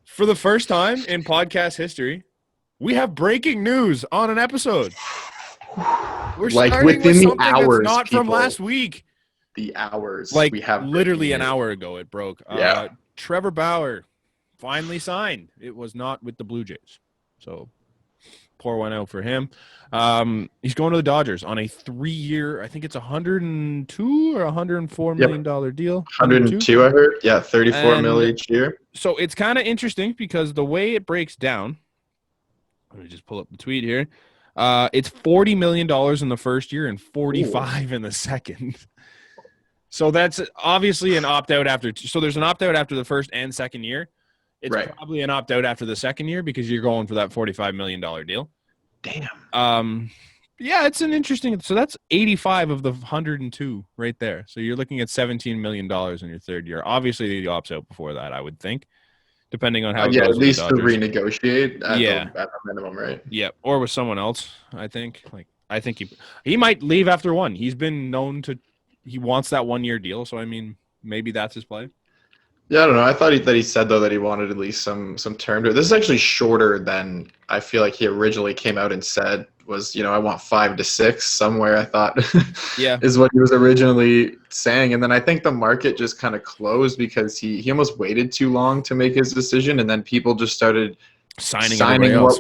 For the first time in podcast history, we have breaking news on an episode. We're Like starting within with the something hours, that's not from people. last week. The hours. Like, we have literally an breaking news. hour ago it broke. Yeah. Trevor Bauer finally signed. It was not with the Blue Jays. So, pour one out for him. He's going to the Dodgers on a 3-year, I think it's $102 or $104 million deal. 102, I heard. Yeah, 34 mil each year. So it's kind of interesting because the way it breaks down, let me just pull up the tweet here. It's $40 million in the first year and $45 in the second. So that's obviously an opt-out after. So there's an opt-out after the first and second year. It's probably an opt-out after the second year because you're going for that $45 million deal. Damn. Yeah, it's an interesting. So that's 85 of the 102 right there. So you're looking at $17 million in your third year. Obviously, he opts out before that, I would think, depending on how it goes. At least to renegotiate at the minimum, right? Yeah, or with someone else, I think. I think he might leave after one. He's been known to. He wants that 1-year deal, so I mean, maybe that's his play. Yeah, I don't know. I thought he said though that he wanted at least some term to it. This is actually shorter than I feel like he originally came out and said was. I want 5 to 6 somewhere. I thought, is what he was originally saying, and then I think the market just kind of closed because he almost waited too long to make his decision, and then people just started signing what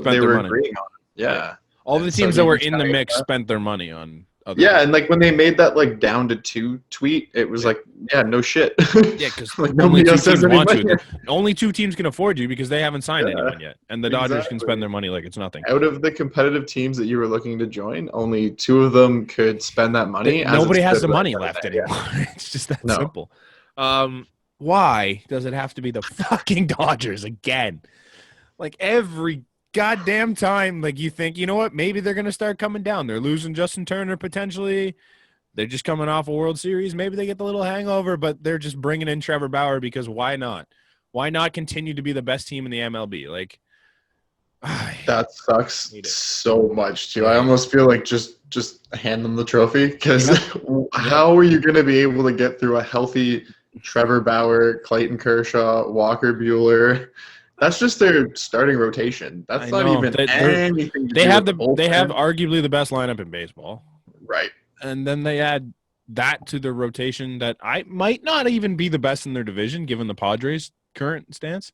they were agreeing on. Yeah, all the teams that were in the mix spent their money on. And like when they made that down to 2 tweet, it was like, no shit. Yeah, because like only 2 teams want to. Only 2 teams can afford you because they haven't signed anyone yet, and the Dodgers can spend their money like it's nothing. Out of the competitive teams that you were looking to join, only 2 of them could spend that money. Nobody has the money left anymore. It's just that simple. Why does it have to be the fucking Dodgers again? Like every goddamn time, like you think, you know what, maybe they're going to start coming down. They're losing Justin Turner potentially. They're just coming off a World Series. Maybe they get the little hangover, but they're just bringing in Trevor Bauer because why not? Why not continue to be the best team in the MLB? Like, that sucks so much too. I almost feel like just hand them the trophy because how are you going to be able to get through a healthy Trevor Bauer, Clayton Kershaw, Walker Buehler? That's just their starting rotation. That's not even anything. They have arguably the best lineup in baseball, right? And then they add that to the rotation that I might not even be the best in their division, given the Padres' current stance.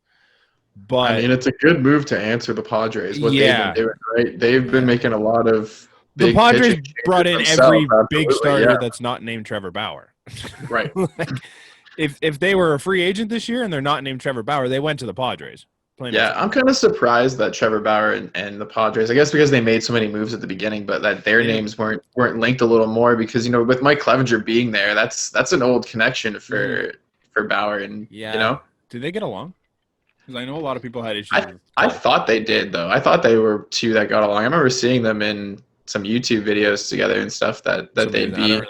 But I mean, it's a good move to answer the Padres. What they've been doing, right? They've been making a lot of. The Padres brought in every big starter that's not named Trevor Bauer. Right. If they were a free agent this year and they're not named Trevor Bauer, they went to the Padres. I'm kind of surprised that Trevor Bauer and the Padres, I guess because they made so many moves at the beginning, but that their names weren't linked a little more because, with Mike Clevenger being there, that's an old connection for Bauer and, Did they get along? Because I know a lot of people had issues. I thought they did, though. I thought they were 2 that got along. I remember seeing them in some YouTube videos together and stuff that they'd be.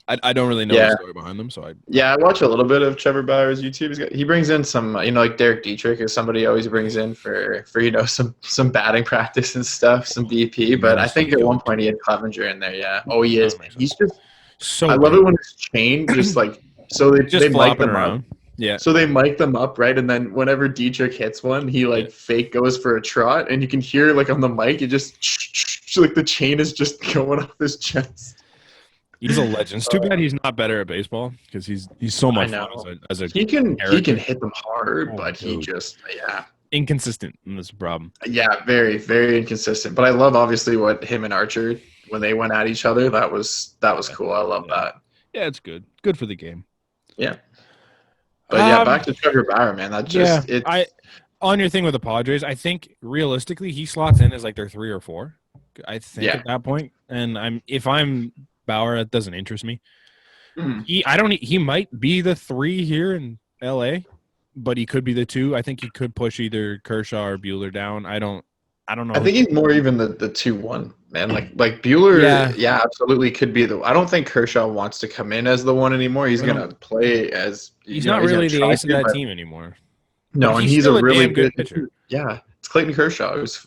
I don't really know the story behind them, so I watch a little bit of Trevor Bauer's YouTube. He brings in some, like Derek Dietrich is somebody he always brings in for some batting practice and stuff, some BP. But I think at one point he had Clevenger in there. Yeah. Oh, he is. He's just so. I love it when his chain just like so they mic them around. Up. Yeah. So they mic them up, right? And then whenever Dietrich hits one, he fake goes for a trot, and you can hear like on the mic, it just like the chain is just going off his chest. He's a legend. It's too bad he's not better at baseball because he's so much fun as a he can hit them hard, but he just inconsistent, and that's a problem. Yeah, very, very inconsistent. But I love obviously what him and Archer when they went at each other. That was cool. I love that. Yeah, it's good. Good for the game. Yeah. But back to Trevor Bauer, man. That just on your thing with the Padres, I think realistically he slots in as like their 3 or 4. I think at that point, and if I'm Bauer, that doesn't interest me. He might be the 3 here in LA, but he could be the 2. I think he could push either Kershaw or Buehler down. I don't know. I think he's more even the 2-1, man. Like Buehler, absolutely could be I don't think Kershaw wants to come in as the 1 anymore. He's gonna play as he's not really the ace of that team anymore. No, and he's a really good pitcher. Yeah. It's Clayton Kershaw, who's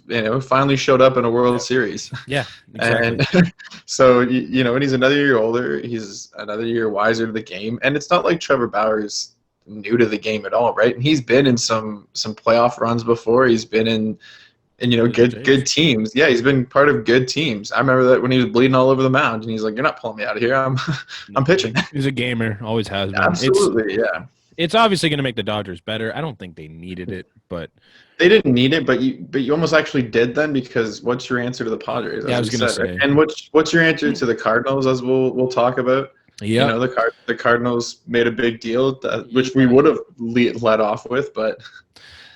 finally showed up in a World Series. Yeah, exactly. And so and he's another year older. He's another year wiser to the game, and it's not like Trevor Bauer's new to the game at all, right? And he's been in some playoff runs before. He's been in good teams. Yeah, he's been part of good teams. I remember that when he was bleeding all over the mound, and he's like, "You're not pulling me out of here. I'm pitching." He's a gamer, always has been. Absolutely, yeah. It's obviously going to make the Dodgers better. I don't think they needed it, but they didn't need it. But you almost actually did then, because what's your answer to the Padres? Yeah, I was going to say. Right? And what's your answer to the Cardinals? As we'll talk about. Yeah, the Cardinals made a big deal, which we would have led off with, but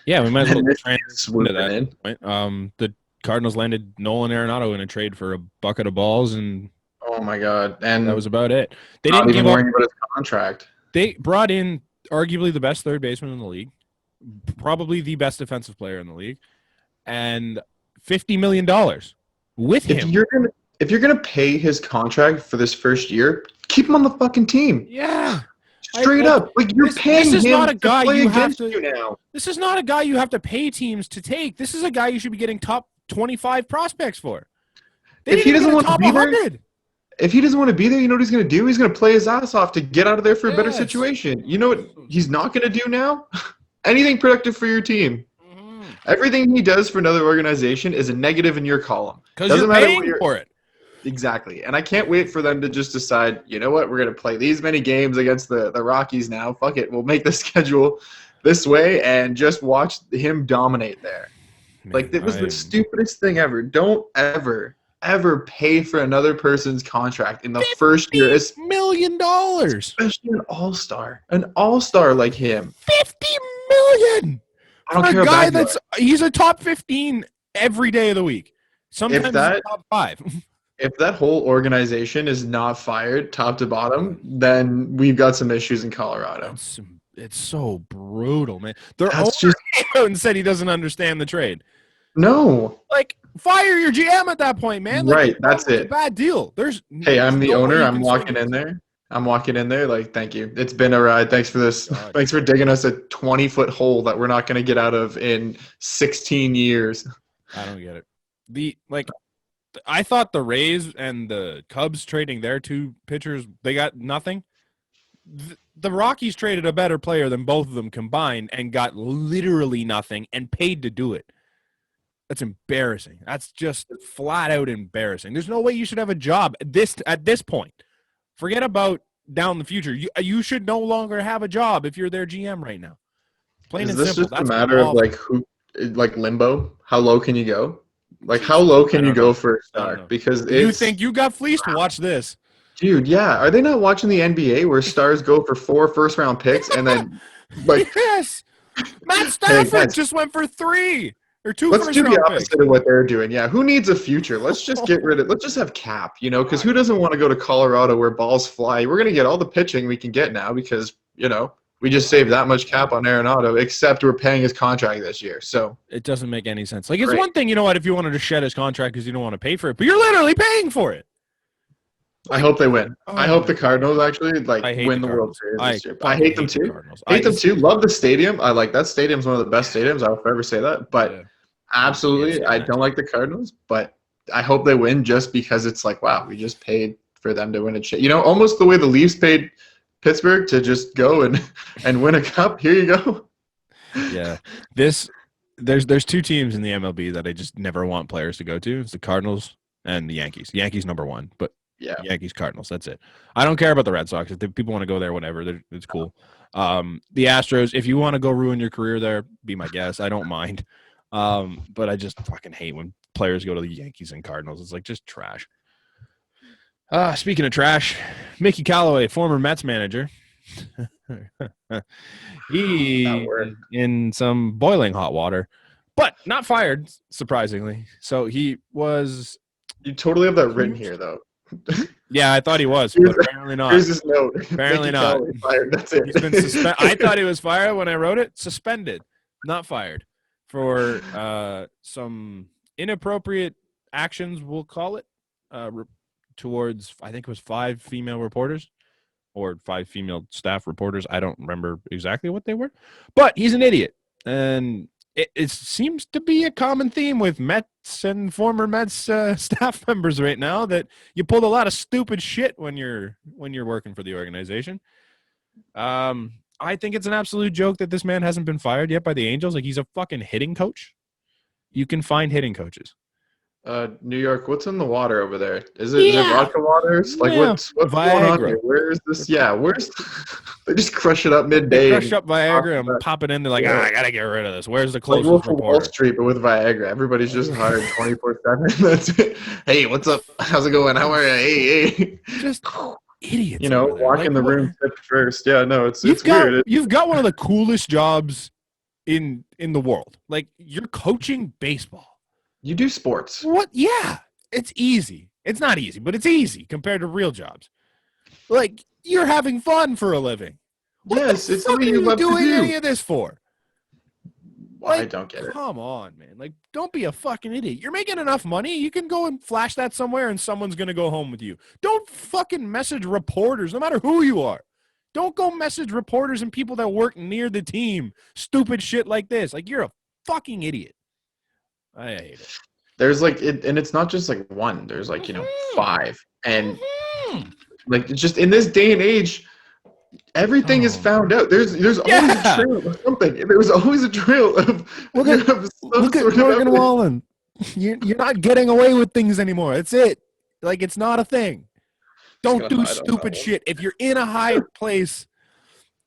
yeah, we might as well swoop into that. In. The Cardinals landed Nolan Arenado in a trade for a bucket of balls, and oh my god, and that was about it. They not didn't even worrying about his contract. They brought in arguably the best third baseman in the league, probably the best defensive player in the league, and $50 million with him. If you're gonna pay his contract for this first year, keep him on the fucking team. Yeah, straight up. Like you're paying him to play against you now. This is not a guy you have to pay teams to take. This is a guy you should be getting top 25 prospects for. If he doesn't want to be there, if he doesn't want to be there, you know what he's going to do? He's going to play his ass off to get out of there for a better situation. You know what he's not going to do now? Anything productive for your team. Mm-hmm. Everything he does for another organization is a negative in your column. Because you're paying for it. Exactly. And I can't wait for them to just decide, you know what, we're going to play these many games against the Rockies now. Fuck it. We'll make the schedule this way and just watch him dominate there. Man, like, it was the stupidest thing ever. Don't ever pay for another person's contract in the first year. $50 million. Especially an all-star. An all-star like him. $50 million. I don't care about that. He's a top 15 every day of the week. Sometimes top 5. If that whole organization is not fired top to bottom, then we've got some issues in Colorado. It's so brutal, man. Their owner came out and said he doesn't understand the trade. No. Like, fire your GM at that point, man. Like, right, that's it. A bad deal. Hey, I'm the owner. I'm walking in there. Like, thank you. It's been a ride. Thanks for this. God. Thanks for digging us a 20-foot hole that we're not going to get out of in 16 years. I don't get it. I thought the Rays and the Cubs trading their 2 pitchers, they got nothing. The Rockies traded a better player than both of them combined and got literally nothing and paid to do it. That's embarrassing. That's just flat out embarrassing. There's no way you should have a job at this point. Forget about down the future. You should no longer have a job if you're their GM right now. Plain and simple. Is this just a matter of like limbo? How low can you go? Like, how low can you go for a star? Because you think you got fleeced? Watch this. Dude, yeah. Are they not watching the NBA where stars go for 4 first-round picks and then, like... Yes! Matt Stafford just went for 3 or 2 Let's do the opposite of what they're doing. Yeah, who needs a future? Let's just let's just have cap, because who doesn't want to go to Colorado where balls fly? We're going to get all the pitching we can get now because, we just saved that much cap on Arenado, except we're paying his contract this year. So it doesn't make any sense. Like, it's one thing, if you wanted to shed his contract because you don't want to pay for it, but you're literally paying for it. I hope they win. I hope the Cardinals actually win the World Series this year. I hate them too. Hate them too. Love the stadium. I like that stadium's one of the best stadiums. I'll forever say that. But absolutely, I don't like the Cardinals. But I hope they win just because it's like, wow, we just paid for them to win a almost the way the Leafs paid Pittsburgh to just go and win a cup. Here you go. Yeah, there's 2 teams in the MLB that I just never want players to go to. It's the Cardinals and the Yankees. Yankees #1, but Yankees, Cardinals. That's it. I don't care about the Red Sox. If people want to go there, whatever. It's cool. The Astros. If you want to go ruin your career there, be my guest. I don't mind. But I just fucking hate when players go to the Yankees and Cardinals. It's like just trash. Speaking of trash, Mickey Callaway, former Mets manager, he is in some boiling hot water, but not fired, surprisingly. So he was. You totally have that written here, though. Yeah, I thought he was, but apparently not. Here's his note. Apparently not. Fired. That's it. He's been suspended. I thought he was fired when I wrote it. Suspended, not fired, for some inappropriate actions. We'll call it. Towards, I think it was 5 female reporters or 5 female staff reporters. I don't remember exactly what they were, but he's an idiot. And it seems to be a common theme with Mets and former Mets staff members right now that you pulled a lot of stupid shit when you're working for the organization. I think it's an absolute joke that this man hasn't been fired yet by the Angels. Like, he's a fucking hitting coach. You can find hitting coaches. New York, what's in the water over there? Is it vodka waters? Like, what's going on here? Where is this? Yeah, where's they just crush it up midday? They crush up Viagra and pop it in. They're like, I gotta get rid of this. Where's the closest reporter? Wall Street, but with Viagra. Everybody's just hired 24/7. That's it. Hey, what's up? How's it going? How are you? Hey. Just idiots. Walk in the room first. Yeah, no, it's weird. You've got one of the coolest jobs in the world. Like, you're coaching baseball. You do sports. What? Yeah. It's easy. It's not easy, but it's easy compared to real jobs. Like, you're having fun for a living. Yes, it's something you love to do. What are you doing any of this for? I don't get it. Come on, man. Like, don't be a fucking idiot. You're making enough money. You can go and flash that somewhere and someone's going to go home with you. Don't fucking message reporters, no matter who you are. Don't go message reporters and people that work near the team. Stupid shit like this. Like, you're a fucking idiot. I hate it. There's like and it's not just like one. There's like 5, and like just in this day and age, everything is found out. There's always a trail of something. There's always a trail of look at Morgan Wallen. You're not getting away with things anymore. That's it. Like, it's not a thing. Don't do stupid shit. If you're in a high place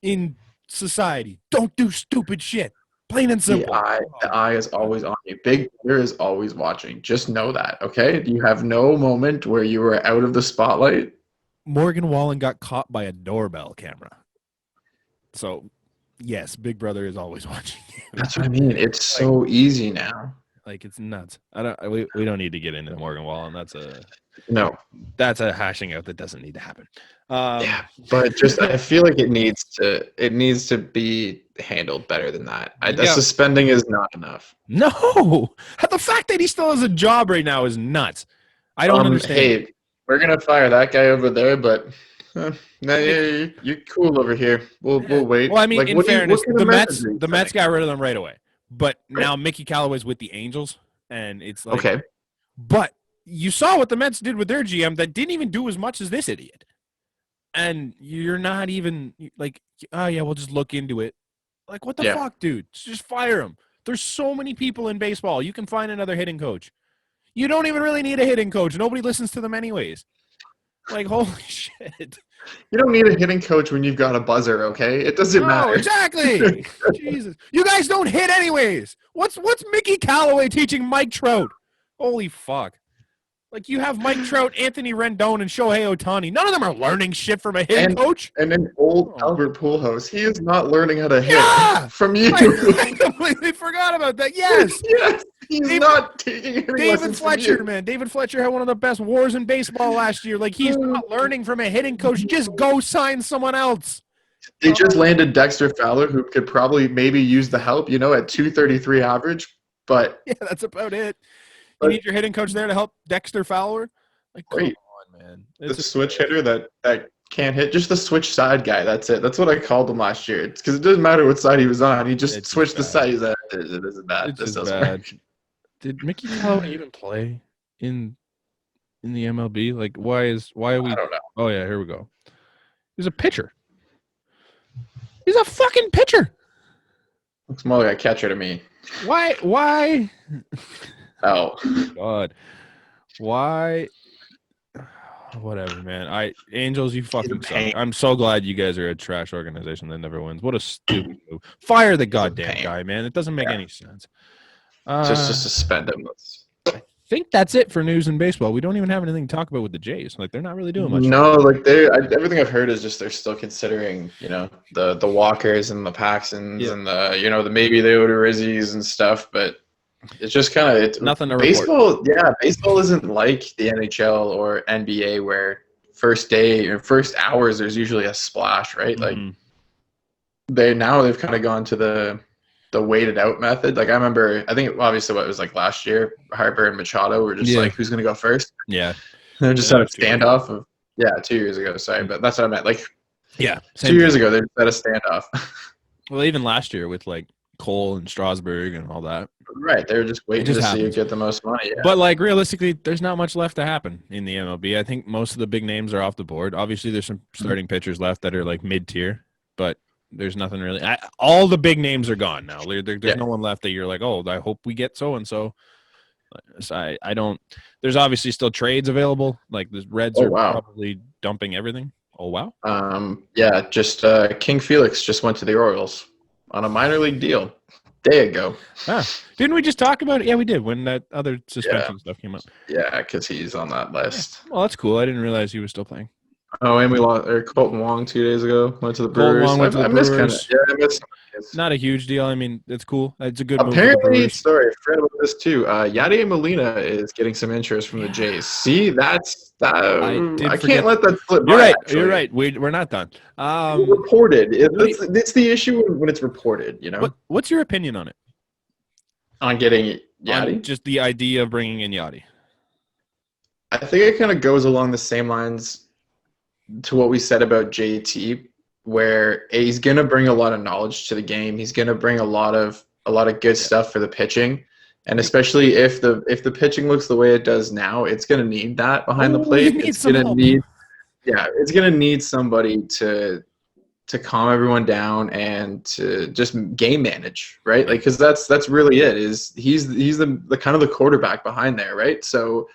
in society, don't do stupid shit. Plain and simple. The eye is always on you. Big Brother is always watching. Just know that, okay? You have no moment where you were out of the spotlight. Morgan Wallen got caught by a doorbell camera. So, yes, Big Brother is always watching you. That's what I mean. It's so easy now. Like, it's nuts. We don't need to get into Morgan Wallen. That's a hashing out that doesn't need to happen. But just I feel like it needs to be handled better than that. The suspending is not enough. No, the fact that he still has a job right now is nuts. I don't understand. Hey, we're gonna fire that guy over there, but you're cool over here. We'll wait. Well, I mean, in fairness, the Mets got rid of them right away. But now Mickey Callaway's with the Angels, and it's like okay. But you saw what the Mets did with their GM that didn't even do as much as this idiot. And you're not even like, oh, yeah, we'll just look into it. Like, what the fuck, dude? Just fire him. There's so many people in baseball. You can find another hitting coach. You don't even really need a hitting coach. Nobody listens to them anyways. Like, holy shit. You don't need a hitting coach when you've got a buzzer, okay? It doesn't matter. Exactly. Jesus. You guys don't hit anyways. What's Mickey Callaway teaching Mike Trout? Holy fuck. Like, you have Mike Trout, Anthony Rendon, and Shohei Ohtani. None of them are learning shit from a hitting coach. And an old Albert Pujols. He is not learning how to hit from you. I completely forgot about that. Yes. Yes. He's not taking any David Fletcher, man. David Fletcher had one of the best WARs in baseball last year. Like, he's not learning from a hitting coach. Just go sign someone else. They just landed Dexter Fowler, who could probably maybe use the help, at 233 average. But yeah, that's about it. You need your hitting coach there to help Dexter Fowler? Like, come on, man. The switch hitter that can't hit. Just the switch side guy. That's it. That's what I called him last year. It's because it doesn't matter what side he was on. He just switched the side. He's like, this is bad. This doesn't bad. Did Mickey Callaway even play in the MLB? Like, why are we? I don't know. Oh, yeah, here we go. He's a pitcher. He's a fucking pitcher. Looks more like a catcher to me. Why? Oh God! Why? Whatever, man. Angels, you fucking suck. I'm so glad you guys are a trash organization that never wins. What a stupid move! Fire the goddamn guy, man. It doesn't make any sense. Just suspend him. I think that's it for news in baseball. We don't even have anything to talk about with the Jays. Like, they're not really doing much. No, like everything I've heard is just they're still considering, the Walkers and the Paxtons and the maybe the Odorizzi's and stuff, but. It's just kind of nothing to baseball. report. Yeah, baseball isn't like the NHL or NBA where first day or first hours there's usually a splash, right? Mm-hmm. Like they've kind of gone to the weighted out method. Like I remember, I think obviously what it was like last year, Harper and Machado were just like, who's going to go first? Yeah, they're just had a standoff of 2 years ago. Sorry, but that's what I meant. Like 2 years ago they just had a standoff. Well, even last year with like Cole and Strasburg and all that. Right, they were just waiting to see who get the most money. Yeah. But like realistically, there's not much left to happen in the MLB. I think most of the big names are off the board. Obviously, there's some starting pitchers left that are like mid-tier, but There's nothing really. All the big names are gone now. There's no one left that you're like, oh, I hope we get so and so. I don't. There's obviously still trades available. Like the Reds are probably dumping everything. Oh wow. Just King Felix just went to the Orioles on a minor league deal. Day ago. Didn't we just talk about it? Yeah, we did when that other suspension stuff came up. Yeah, because he's on that list. Yeah. Well, that's cool. I didn't realize he was still playing. Oh, and we lost Colton Wong 2 days ago. Went to the Brewers. Colton Wong went to the Brewers. I missed not a huge deal. I mean, it's cool. It's a good move. Apparently, sorry, I forgot about this too. Yadier Molina is getting some interest from the Jays. See, I can't let that slip by. You're right. Actually. You're right. We're not done. Reported. It's the issue when it's reported. You know. What's your opinion on it? On getting Yadi? Just the idea of bringing in Yadi. I think it kind of goes along the same lines to what we said about JT, where he's going to bring a lot of knowledge to the game. He's going to bring a lot of good stuff for the pitching, and especially if the pitching looks the way it does now, it's going to need that behind the plate. It's going to need somebody to calm everyone down and to just game manage, right? Like, because that's really it. He's the kind of the quarterback behind there, right? So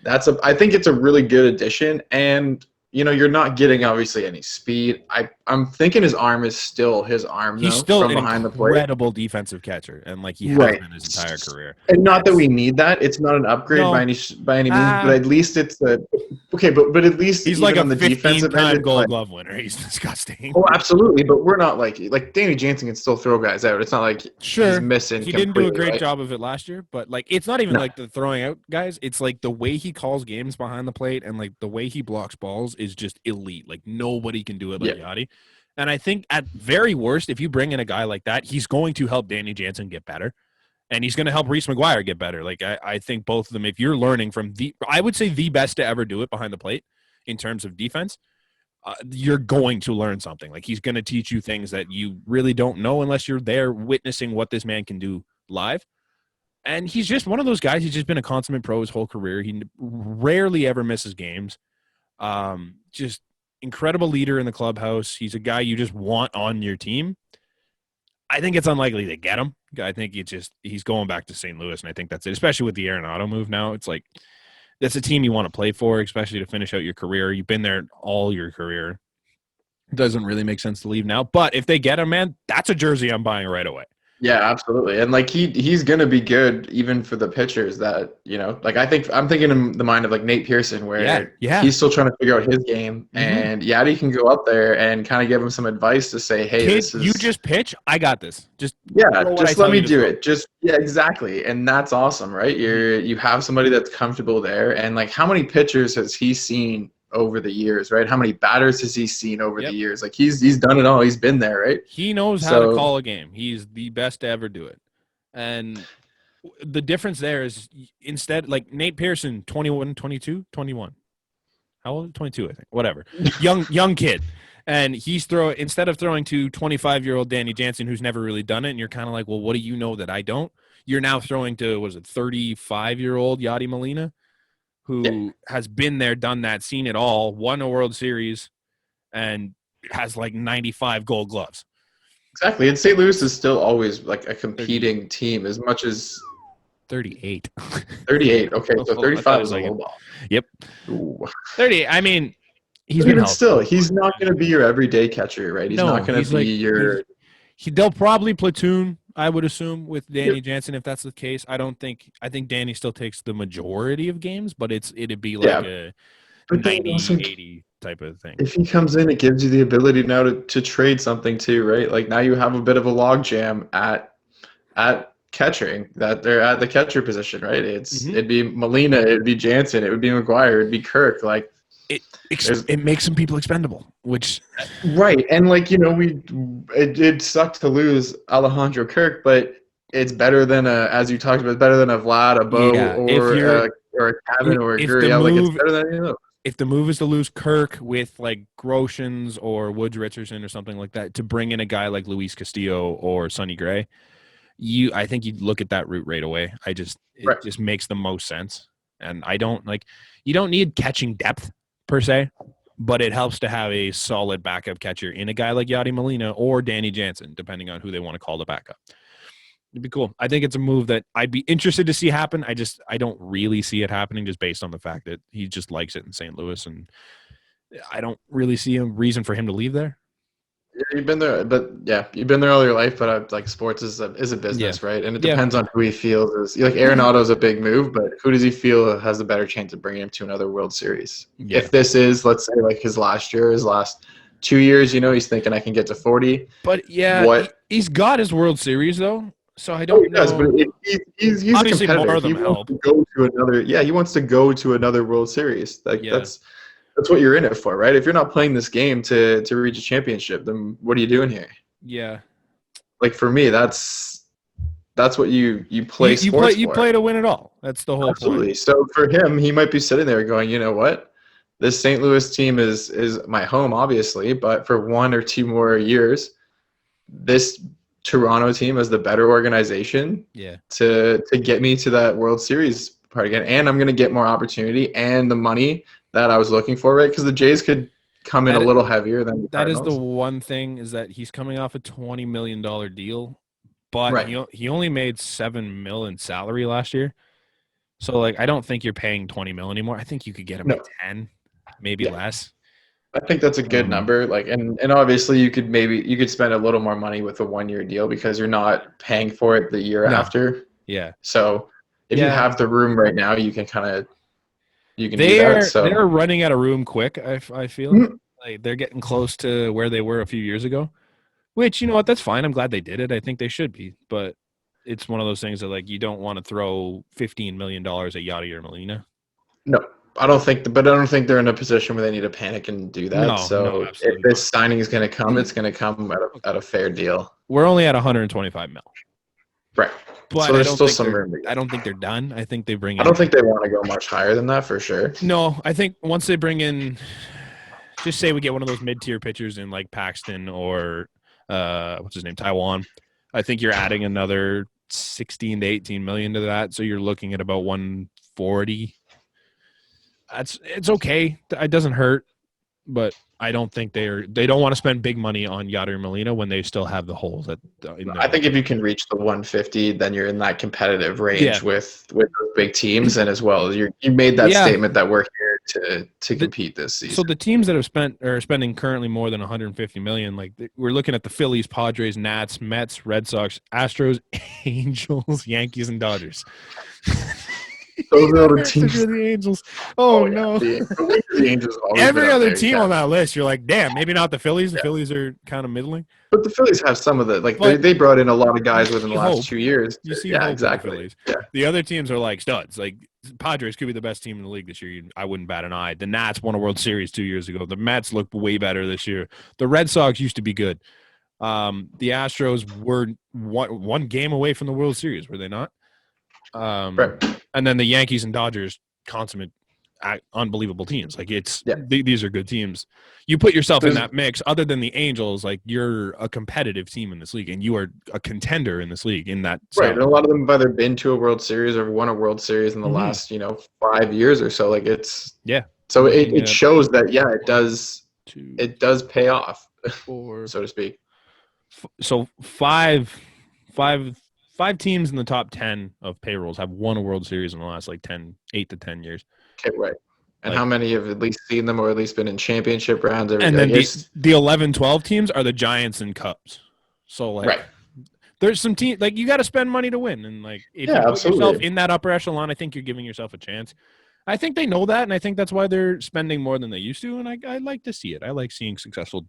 I think it's a really good addition. And you're not getting obviously any speed. I'm thinking his arm is still his arm. He's still an incredible defensive catcher, and like he has been his entire career. And not that we need that. It's not an upgrade by any means, but at least it's okay. But at least he's like a 15-time Gold Glove winner. He's disgusting. Oh, absolutely. But we're not like Danny Jansen can still throw guys out. It's not like he's missing. He didn't do a great job of it last year, but like it's not even like the throwing out guys. It's like the way he calls games behind the plate and like the way he blocks balls is just elite. Like nobody can do it like Yadi. And I think at very worst, if you bring in a guy like that, he's going to help Danny Jansen get better. And he's going to help Reese McGuire get better. Like I think both of them, if you're learning from I would say the best to ever do it behind the plate in terms of defense, you're going to learn something. Like he's going to teach you things that you really don't know unless you're there witnessing what this man can do live. And he's just one of those guys. He's just been a consummate pro his whole career. He rarely ever misses games. Just incredible leader in the clubhouse. He's a guy you just want on your team. I think it's unlikely to get him. I think he's going back to St. Louis, and I think that's it, especially with the Arenado move now. It's like that's a team you want to play for, especially to finish out your career. You've been there all your career. It doesn't really make sense to leave now. But if they get him, man, that's a jersey I'm buying right away. Yeah, absolutely. And like he's gonna be good even for the pitchers that, like I'm thinking in the mind of like Nate Pearson where he's still trying to figure out his game and Yadi can go up there and kind of give him some advice to say, hey, you just pitch, I got this. Just let me do it. Exactly. And that's awesome, right? You have somebody that's comfortable there, and like how many pitchers has he seen over the years, right? How many batters has he seen over the years? Like he's done it all. He's been there, right? He knows how to call a game. He's the best to ever do it. And the difference there is instead, like Nate Pearson, 21. How old? 22, I think. Whatever. young kid. And instead of throwing to 25-year-old Danny Jansen, who's never really done it, and you're kind of like, well, what do you know that I don't? You're now throwing to, 35-year-old Yadi Molina, who has been there, done that, seen it all, won a World Series, and has like 95 Gold Gloves. Exactly. And St. Louis is still always like a competing team as much as 38. 38. Okay, so 35 is a low ball. Yep. Ooh. 38. I mean, he's not going to be your everyday catcher, right? He's not going to be your. They'll probably platoon, I would assume, with Danny Jansen if that's the case. I think Danny still takes the majority of games, but it'd be like a 90-80 type of thing. If he comes in, it gives you the ability now to trade something too, right? Like now you have a bit of a log jam at catching, that they're at the catcher position, right? It'd be Molina, it'd be Jansen, it would be McGuire, it'd be Kirk. Like it makes some people expendable, which right. And like it sucked to lose Alejandro Kirk, but it's better than as you talked about, better than a Vlad, a Bo, or a Kevin or a Gurriel. Like it's better than if the move is to lose Kirk with like Groshans or Woods Richardson or something like that, to bring in a guy like Luis Castillo or Sonny Gray, I think you'd look at that route right away. It just makes the most sense. And you don't need catching depth per se, but it helps to have a solid backup catcher in a guy like Yadi Molina or Danny Jansen, depending on who they want to call the backup. It'd be cool. I think it's a move that I'd be interested to see happen. I don't really see it happening just based on the fact that he just likes it in St. Louis, and I don't really see a reason for him to leave there. Yeah, you've been there, but you've been there all your life. But like sports is a business, right? And it depends on who he feels is. Like Arenado's a big move, but who does he feel has the better chance of bringing him to another World Series? Yeah. If this is, let's say, like his last 2 years, he's thinking I can get to 40. But he's got his World Series though. So I don't know. Does, but he's obviously a competitor. More of them help. He wants to go to another World Series. Like that's what you're in it for, right? If you're not playing this game to reach a championship, then what are you doing here? Yeah. Like for me, that's what you play sports for. You play to win it all. That's the whole point. So for him, he might be sitting there going, you know what? This St. Louis team is my home, obviously, but for 1 or 2 more years, this Toronto team is the better organization to get me to that World Series part again. And I'm going to get more opportunity and the money that I was looking for, right? Because the Jays could come in a little heavier than the Cardinals. That is the one thing, is that he's coming off a $20 million deal, but he only made $7 million in salary last year. So, like, I don't think you're paying $20 million anymore. I think you could get him at 10, maybe less. I think that's a good number. Like, and obviously you could spend a little more money with a 1-year deal because you're not paying for it the year after. Yeah. So if you have the room right now, you can do that. So they're running out of room quick. I feel like they're getting close to where they were a few years ago. Which, you know what, that's fine. I'm glad they did it. I think they should be, but it's one of those things that, like, you don't want to throw $15 million at Yadi or Molina. No. I don't think they're in a position where they need to panic and do that. No, if this signing is going to come, it's going to come at a fair deal. We're only at 125 mil. Right. But so there's still some room. I don't think they're done. I think they bring in. I don't think they want to go much higher than that for sure. No, I think once they bring in, just say we get one of those mid-tier pitchers in like Paxton or what's his name, Taiwan. I think you're adding another 16 to 18 million to that, so you're looking at about 140. It's okay. It doesn't hurt, but I don't think they don't want to spend big money on Yadier Molina when they still have the holes. I think if you can reach the 150, then you're in that competitive range with those big teams, and as well as you made that statement that we're here to compete this season. So the teams that are spending currently more than 150 million, like we're looking at the Phillies, Padres, Nats, Mets, Red Sox, Astros, Angels, Yankees, and Dodgers. Those are the teams. The Angels. Oh no! The Angels. Every other team on that list, you're like, damn, maybe not the Phillies. The Phillies are kind of middling. But the Phillies have some of the they brought in a lot of guys within the last 2 years. You see, exactly. The, the other teams are like studs. Like Padres could be the best team in the league this year. I wouldn't bat an eye. The Nats won a World Series 2 years ago. The Mets look way better this year. The Red Sox used to be good. The Astros were one game away from the World Series, were they not? And then the Yankees and Dodgers, consummate, unbelievable teams. Like these are good teams. You put yourself in that mix. Other than the Angels, like you're a competitive team in this league, and you are a contender in this league. In that right, and a lot of them have either been to a World Series or won a World Series in the last 5 years or so. Like it's So it shows that it does pay off, so to speak. So five teams in the top 10 of payrolls have won a World Series in the last 8 to 10 years. Okay, right. And how many have at least seen them or at least been in championship rounds? And then the 11, 12 teams are the Giants and Cubs. So there's some teams you got to spend money to win. And if you put yourself in that upper echelon, I think you're giving yourself a chance. I think they know that, and I think that's why they're spending more than they used to. And I like to see it. I like seeing successful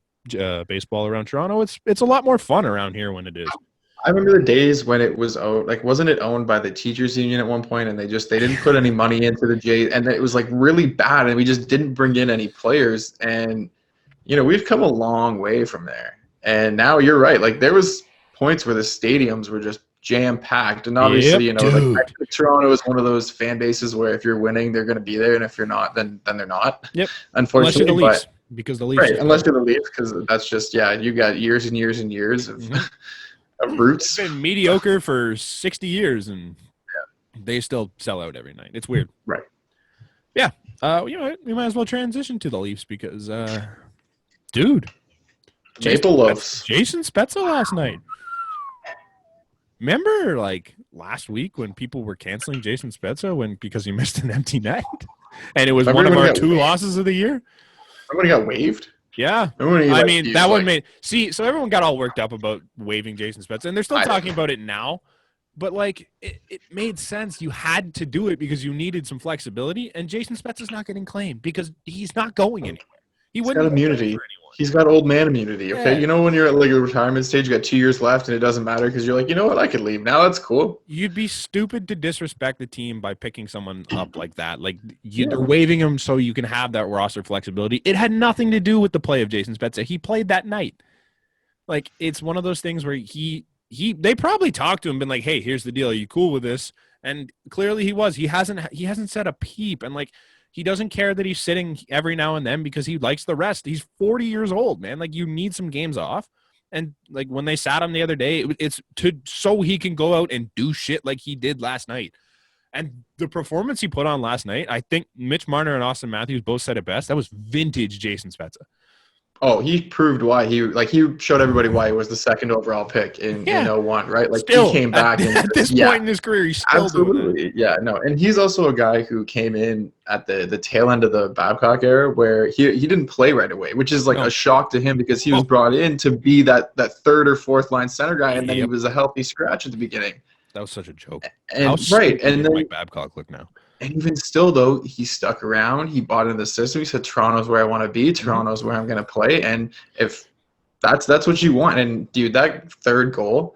baseball around Toronto. It's a lot more fun around here when it is. I remember the days when it was wasn't it owned by the teachers union at one point, and they didn't put any money into the Jays, and it was really bad, and we just didn't bring in any players, and we've come a long way from there. And now you're right, there was points where the stadiums were just jam packed, and obviously Toronto is one of those fan bases where if you're winning, they're going to be there, and if you're not, then they're not. Yep. Unfortunately, unless you're the Leafs, because the Leafs. Right, unless you're the Leafs, because that's just you got years and years and years of. Roots. It's been mediocre for 60 years, and they still sell out every night. It's weird. Right. Yeah. You know what? We might as well transition to the Leafs because, dude, Maple loaves. Jason Spezza last night. Remember, like last week when people were canceling Jason Spezza because he missed an empty net, and it was one of our 2 losses of the year. Remember when he got waived? Yeah, I mean that one made so everyone got all worked up about waiving Jason Spezza, and they're still talking about it now. But like it made sense. You had to do it because you needed some flexibility, and Jason Spezza's not getting claimed because he's not going anywhere. He's got immunity. He's got old man immunity. Okay, you know when you're at like a retirement stage, you got 2 years left, and it doesn't matter because you're like, you know what, I could leave now. That's cool. You'd be stupid to disrespect the team by picking someone up like that. Like they're waiving him so you can have that roster flexibility. It had nothing to do with the play of Jason Spezza. He played that night. Like it's one of those things where they probably talked to him, been like, hey, here's the deal. Are you cool with this? And clearly he was. He hasn't said a peep, and like. He doesn't care that he's sitting every now and then because he likes the rest. He's 40 years old, man. Like, you need some games off. And, like, when they sat him the other day, it's so he can go out and do shit like he did last night. And the performance he put on last night, I think Mitch Marner and Auston Matthews both said it best. That was vintage Jason Spezza. Oh, he proved why he showed everybody why he was the second overall pick in 01, right? Like still, he came back at this point in his career, he's still doing it. Yeah, no, and he's also a guy who came in at the tail end of the Babcock era where he didn't play right away, which is like a shock to him because he was brought in to be that third or fourth line center guy, and then he was a healthy scratch at the beginning. That was such a joke. And and then Mike Babcock look now. And even still, though, he stuck around. He bought into the system. He said, Toronto's where I want to be. Toronto's where I'm going to play. And if that's what you want. And, dude, that third goal,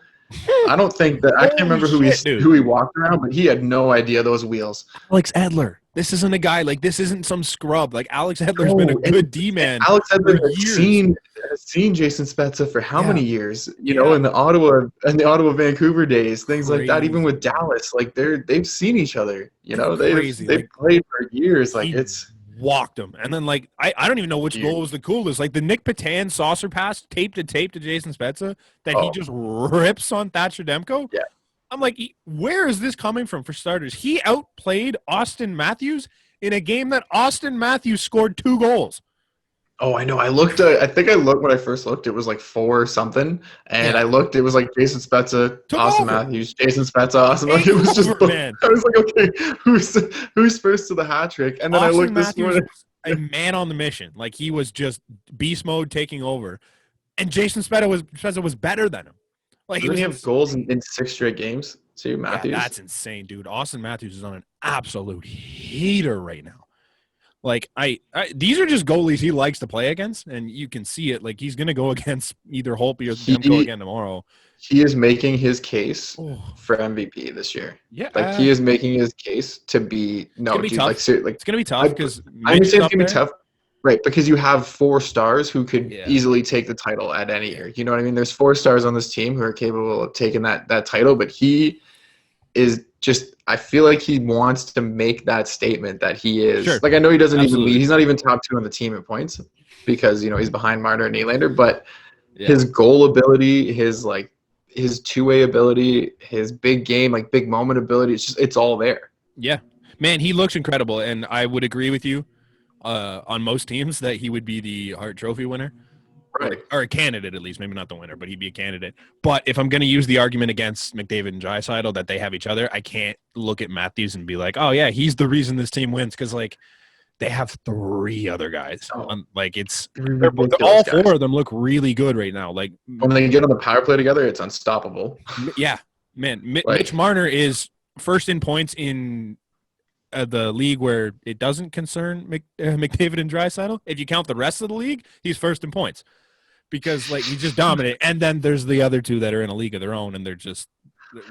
I don't think that – I can't remember who he walked around, but he had no idea those wheels. Alex Edler. This isn't a guy – like, this isn't some scrub. Like, Alex Edler's been a good D-man. Alex Edler has seen Jason Spezza for how many years? You know, in the Ottawa Vancouver days, things like that. Even with Dallas, like they've seen each other. You know, they've played for years. Like it's walked him, and then like I don't even know which goal was the coolest. Like the Nick Patan saucer pass, tape to Jason Spezza that he just rips on Thatcher Demko. Yeah. I'm like, where is this coming from? For starters, he outplayed Auston Matthews in a game that Auston Matthews scored 2 goals. Oh, I know. I looked. I think I looked when I first looked. It was like 4 something, and I looked. It was like Jason Spezza, Auston Matthews, Jason Spezza, Auston. Like, it was just. Man. I was like, okay, who's first to the hat trick? And then I looked this morning. A man on the mission. Like he was just beast mode taking over, and Jason Spezza was better than him. Like he have goals in 6 straight games too, Matthews. Yeah, that's insane, dude. Auston Matthews is on an absolute heater right now. Like these are just goalies he likes to play against, and you can see it. Like he's gonna go against either Holtby or Demko again tomorrow. He is making his case for MVP this year. Yeah, like he is making his case to be. No, dude, like it's gonna be tough because I understand it's gonna be tough. Right, because you have 4 stars who could easily take the title at any year. You know what I mean? There's 4 stars on this team who are capable of taking that title, but he is just – I feel like he wants to make that statement that he is – Like, I know he doesn't even lead. He's not even top 2 on the team in points because, you know, he's behind Marner and Nylander, but his goal ability, his two-way ability, his big game, like big moment ability, it's all there. Yeah. Man, he looks incredible, and I would agree with you. On most teams that he would be the Hart Trophy winner. Right. Or a candidate at least. Maybe not the winner, but he'd be a candidate. But if I'm going to use the argument against McDavid and Draisaitl that they have each other, I can't look at Matthews and be like, oh, yeah, he's the reason this team wins because, like, they have 3 other guys. Like, it's all 4 of them look really good right now. Like when they get on the power play together, it's unstoppable. Yeah. Man, Mitch Marner is first in points in – the league where it doesn't concern McDavid and Draisaitl. If you count the rest of the league, he's first in points because like he's just dominant. And then there's the other 2 that are in a league of their own, and they're just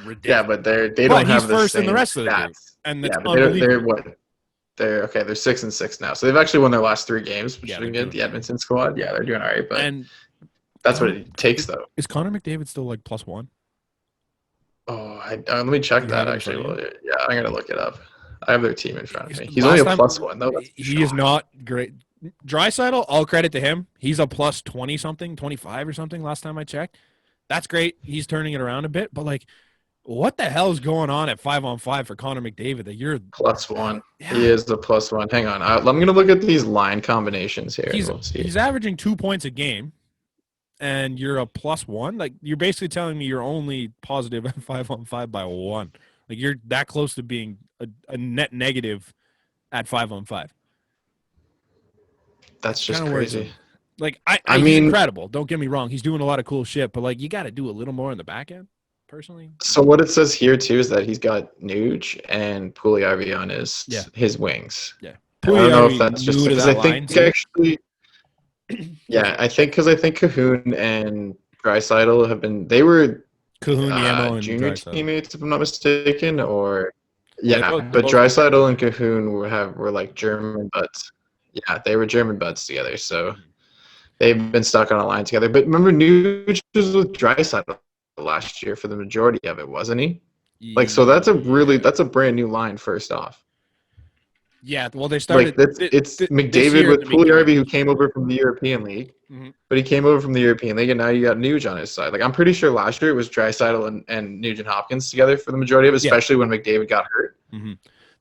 ridiculous. Yeah, but they don't have the first same in the rest of the stats. group. And that's they're what? They're 6-6 now. So they've actually won their last 3 games, which is good. The Edmonton squad, they're doing all right. But that's what it takes, though. Is Connor McDavid still like +1? Oh, let me check that actually. Well, yeah, I'm gonna look it up. I have their team in front of me. He's only a +1 though. He is not great. Draisaitl, all credit to him. He's a +20 something, 25 or something last time I checked. That's great. He's turning it around a bit, but like what the hell is going on at 5-on-5 for Connor McDavid that you're +1. Yeah. He is the +1. Hang on. I'm going to look at these line combinations here. He's averaging 2 points a game, and you're a +1. Like, you're basically telling me you're only positive at 5-on-5 by 1. Like, you're that close to being a net negative at 5-on-5. That's just crazy. Like, I mean, he's incredible. Don't get me wrong. He's doing a lot of cool shit, but, like, you got to do a little more in the back end, personally. So what it says here, too, is that he's got Nuge and Puljujärvi on his wings. Yeah. I don't know if that's just because I think actually – yeah, I think Kahun and Draisaitl have been – they were junior teammates, if I'm not mistaken, or – yeah, but Draisaitl and Kahun were like German buds. Yeah, they were German buds together, so they've been stuck on a line together. But remember, Nuge was with Draisaitl last year for the majority of it, wasn't he? Like, so that's a brand new line. First off, yeah. Well, they started. Like it's McDavid with Puljujärvi, who came over from the European League, but he came over from the European League, and now you got Nuge on his side. Like, I'm pretty sure last year it was Draisaitl and Nugent Hopkins together for the majority of it, especially when McDavid got hurt.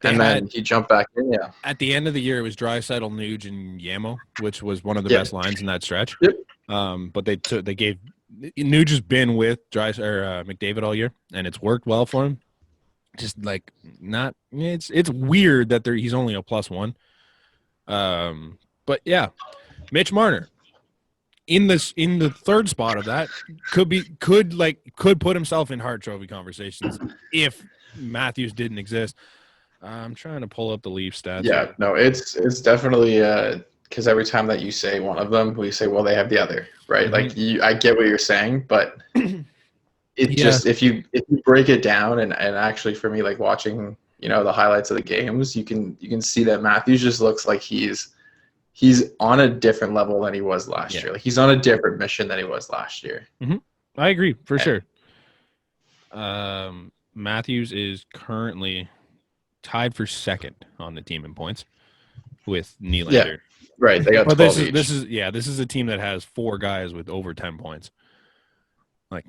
And then he jumped back in, yeah. At the end of the year, it was Draisaitl, Nuge, and Yamo, which was one of the best lines in that stretch. Yep. But they gave Nuge has been with McDavid all year, and it's worked well for him. Just like not, it's weird that he's only a +1. But yeah, Mitch Marner in the third spot of that could put himself in Hart Trophy conversations if Matthews didn't exist. I'm trying to pull up the Leaf stats. Yeah, no, it's definitely because every time that you say one of them, we say, well, they have the other, right? Like, I get what you're saying, but just if you break it down and actually for me, like watching, the highlights of the games, you can see that Matthews just looks like he's on a different level than he was last year. Like, he's on a different mission than he was last year. I agree for sure. Matthews is currently tied for second on the team in points with Nylander. Yeah, right. They got 12 each. This is a team that has 4 guys with over 10 points. Like,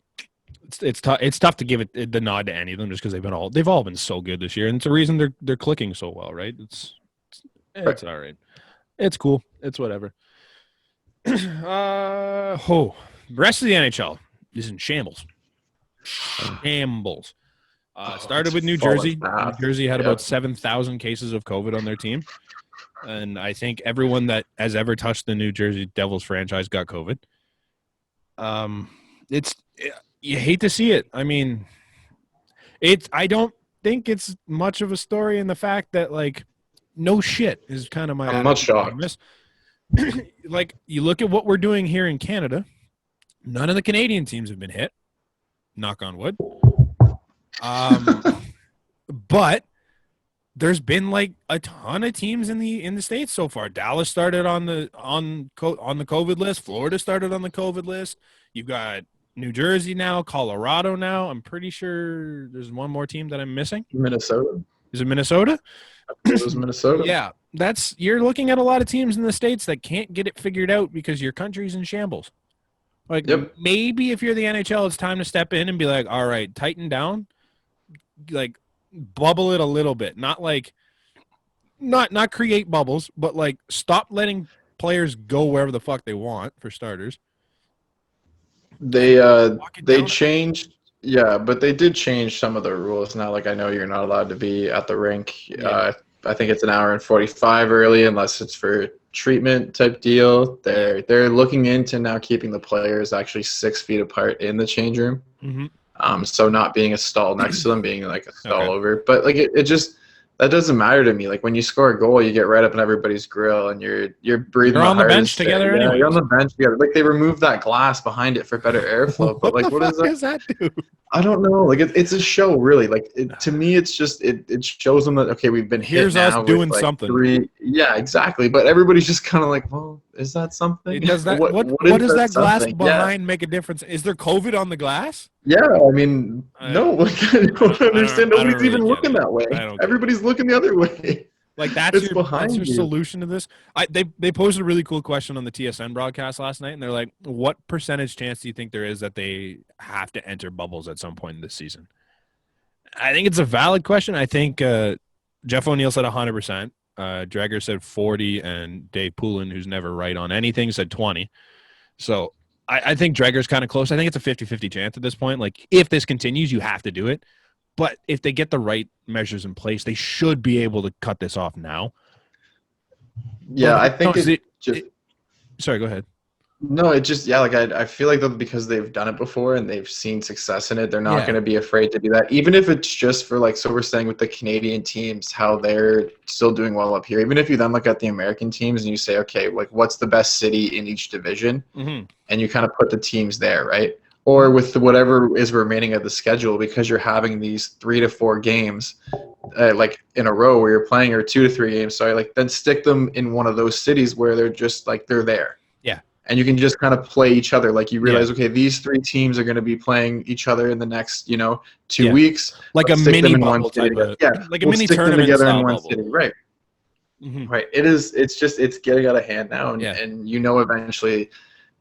it's tough to give it the nod to any of them just because they've all been so good this year, and it's the reason they're clicking so well, right? It's all right. It's cool. It's whatever. Rest of the NHL is in shambles. Shambles. Started with New Jersey. New Jersey had about 7,000 cases of COVID on their team. And I think everyone that has ever touched the New Jersey Devils franchise got COVID. You hate to see it. I mean, I don't think it's much of a story in the fact that, like, no shit is kind of my I'm not shocked. Like, you look at what we're doing here in Canada, none of the Canadian teams have been hit. Knock on wood. But there's been like a ton of teams in the States so far. Dallas started on the COVID list. Florida started on the COVID list. You've got New Jersey now, Colorado now. I'm pretty sure there's one more team that I'm missing. Minnesota. Is it Minnesota? It was Minnesota. Yeah, you're looking at a lot of teams in the States that can't get it figured out because your country's in shambles. Like, maybe if you're the NHL, it's time to step in and be like, all right, tighten down. Like, bubble it a little bit, not create bubbles, but like stop letting players go wherever the fuck they want, for starters. They changed, but they did change some of the rules now. Like, I know you're not allowed to be at the rink. I think it's an hour and 45 early unless it's for treatment type deal. They're looking into now keeping the players actually 6 feet apart in the change room. So not being a stall next to them, being like a stall over. But like it just, that doesn't matter to me. Like, when you score a goal, you get right up in everybody's grill and you're breathing. You're on the bench together anyway. You're on the bench together. Like, they removed that glass behind it for better airflow. But like, what does that do? I don't know. Like, it's a show, really. Like, to me, it's just it shows them that, okay, we've been hit. Here's us doing like something. Yeah, exactly. But everybody's just kind of like, well, is that something? Does that what does that glass behind make a difference? Is there COVID on the glass? Yeah, I mean, no. I don't understand. Nobody's even looking that way. Everybody's looking the other way. Like, that's your solution to this. They posed a really cool question on the TSN broadcast last night, and they're like, what percentage chance do you think there is that they have to enter bubbles at some point in this season? I think it's a valid question. I think Jeff O'Neill said 100%. Drager said 40, and Dave Poulin, who's never right on anything, said 20. So I think Drager's kind of close. I think it's a 50-50 chance at this point. Like, if this continues, you have to do it. But if they get the right measures in place, they should be able to cut this off now. Yeah, I think sorry, go ahead. No, it just, yeah, like I feel like because they've done it before and they've seen success in it, they're not going to be afraid to do that. Even if it's just for, like, so we're saying with the Canadian teams, how they're still doing well up here. Even if you then look at the American teams and you say, okay, like, what's the best city in each division? Mm-hmm. And you kind of put the teams there, right? Or with whatever is remaining of the schedule, because you're having these 3 to 4 games, like in a row where you're playing, or 2 to 3 games. So like then stick them in one of those cities where they're just like they're there. Yeah. And you can just kind of play each other. Like you realize, okay, these 3 teams are going to be playing each other in the next, 2 weeks. Like a mini bubble type of, like a mini tournament together in one bubble. city, right? Mm-hmm. Right. It's getting out of hand now, and eventually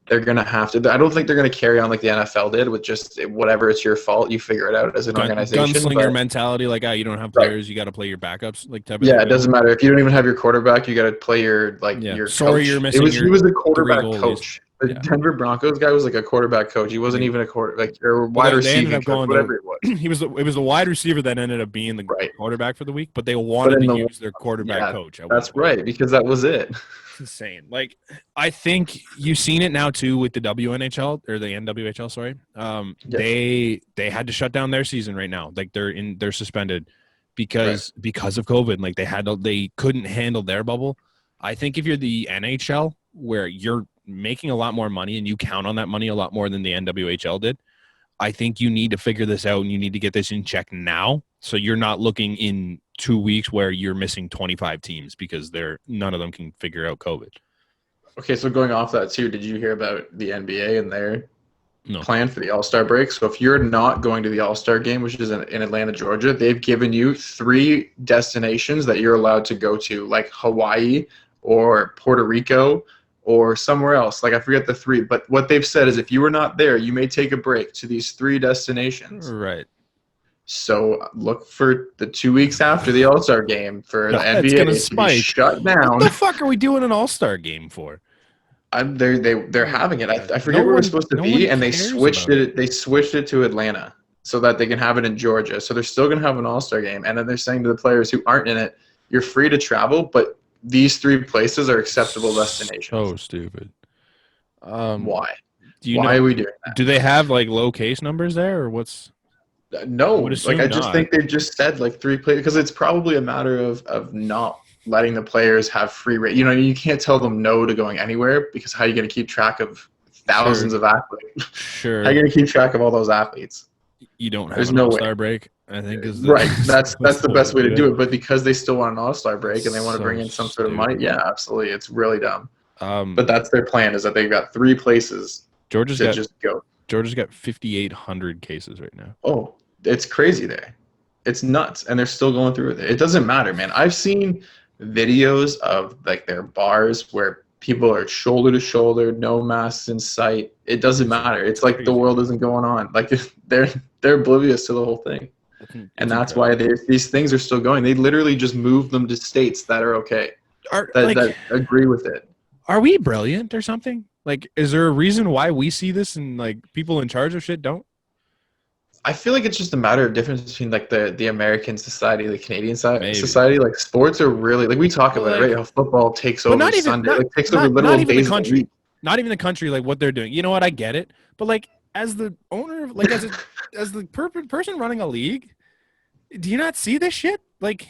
they're going to have to. I don't think they're going to carry on like the NFL did with just whatever, it's your fault, you figure it out as an organization. Gunslinger mentality, like, you don't have players, you got to play your backups, like type of it doesn't matter if you don't even have your quarterback, you got to play your your Sorry, coach. you're missing. He was the quarterback coach. The Denver Broncos guy was like a quarterback coach. He wasn't even a or wide receiver coach, whatever it was. It was the wide receiver that ended up being the quarterback for the week, but they wanted to use their quarterback coach. That's right, because that was it. It's insane. Like, I think you've seen it now too with the WNHL or the NWHL. Sorry, they had to shut down their season right now. Like they're suspended because of COVID. Like they couldn't handle their bubble. I think if you're the NHL, where you're making a lot more money and you count on that money a lot more than the NWHL did, I think you need to figure this out and you need to get this in check now, so you're not looking in 2 weeks where you're missing 25 teams because none of them can figure out COVID. Okay, so going off that too, did you hear about the NBA and their plan for the All-Star break? So if you're not going to the All-Star game, which is in Atlanta, Georgia, they've given you 3 destinations that you're allowed to go to, like Hawaii or Puerto Rico or somewhere else. Like, I forget the 3, but what they've said is if you were not there, you may take a break to these 3 destinations. Right. So look for the 2 weeks after the All-Star game for the NBA to be shut down. What the fuck are we doing an All-Star game for? They're having it. I forget where we're supposed to be, and they switched it. They switched it to Atlanta so that they can have it in Georgia. So they're still going to have an All-Star game, and then they're saying to the players who aren't in it, you're free to travel, but these 3 places are acceptable destinations. So stupid. Why? Why are we doing that? Do they have like low case numbers there, or what's? No, like I just think they just said like 3 places, because it's probably a matter of not letting the players have free rate. You can't tell them no to going anywhere, because how are you going to keep track of thousands of athletes? Sure. How are you going to keep track of all those athletes? You don't have an All-Star break, I think is right. That's the best way to do it. But because they still want an All-Star break and they want to bring in some sort of money, yeah, absolutely, it's really dumb. But that's their plan, is that they've got 3 places to just go. Georgia's got 5,800 cases right now. Oh, it's crazy there. It's nuts, and they're still going through with it. It doesn't matter, man. I've seen videos of like their bars where people are shoulder to shoulder, no masks in sight. It doesn't matter. It's like the world isn't going on. Like they're oblivious to the whole thing, and that's why these things are still going. They literally just moved them to states that are okay, that agree with it. Are we brilliant or something? Like, is there a reason why we see this and like people in charge of shit don't? I feel like it's just a matter of difference between like the American society, the Canadian society. Like sports are really, like we talk about it, right? How football takes over Sunday, takes over literal days of the week. Not even the country, like what they're doing. You know what? I get it, but like as the owner, like as the person running a league, do you not see this shit? Like,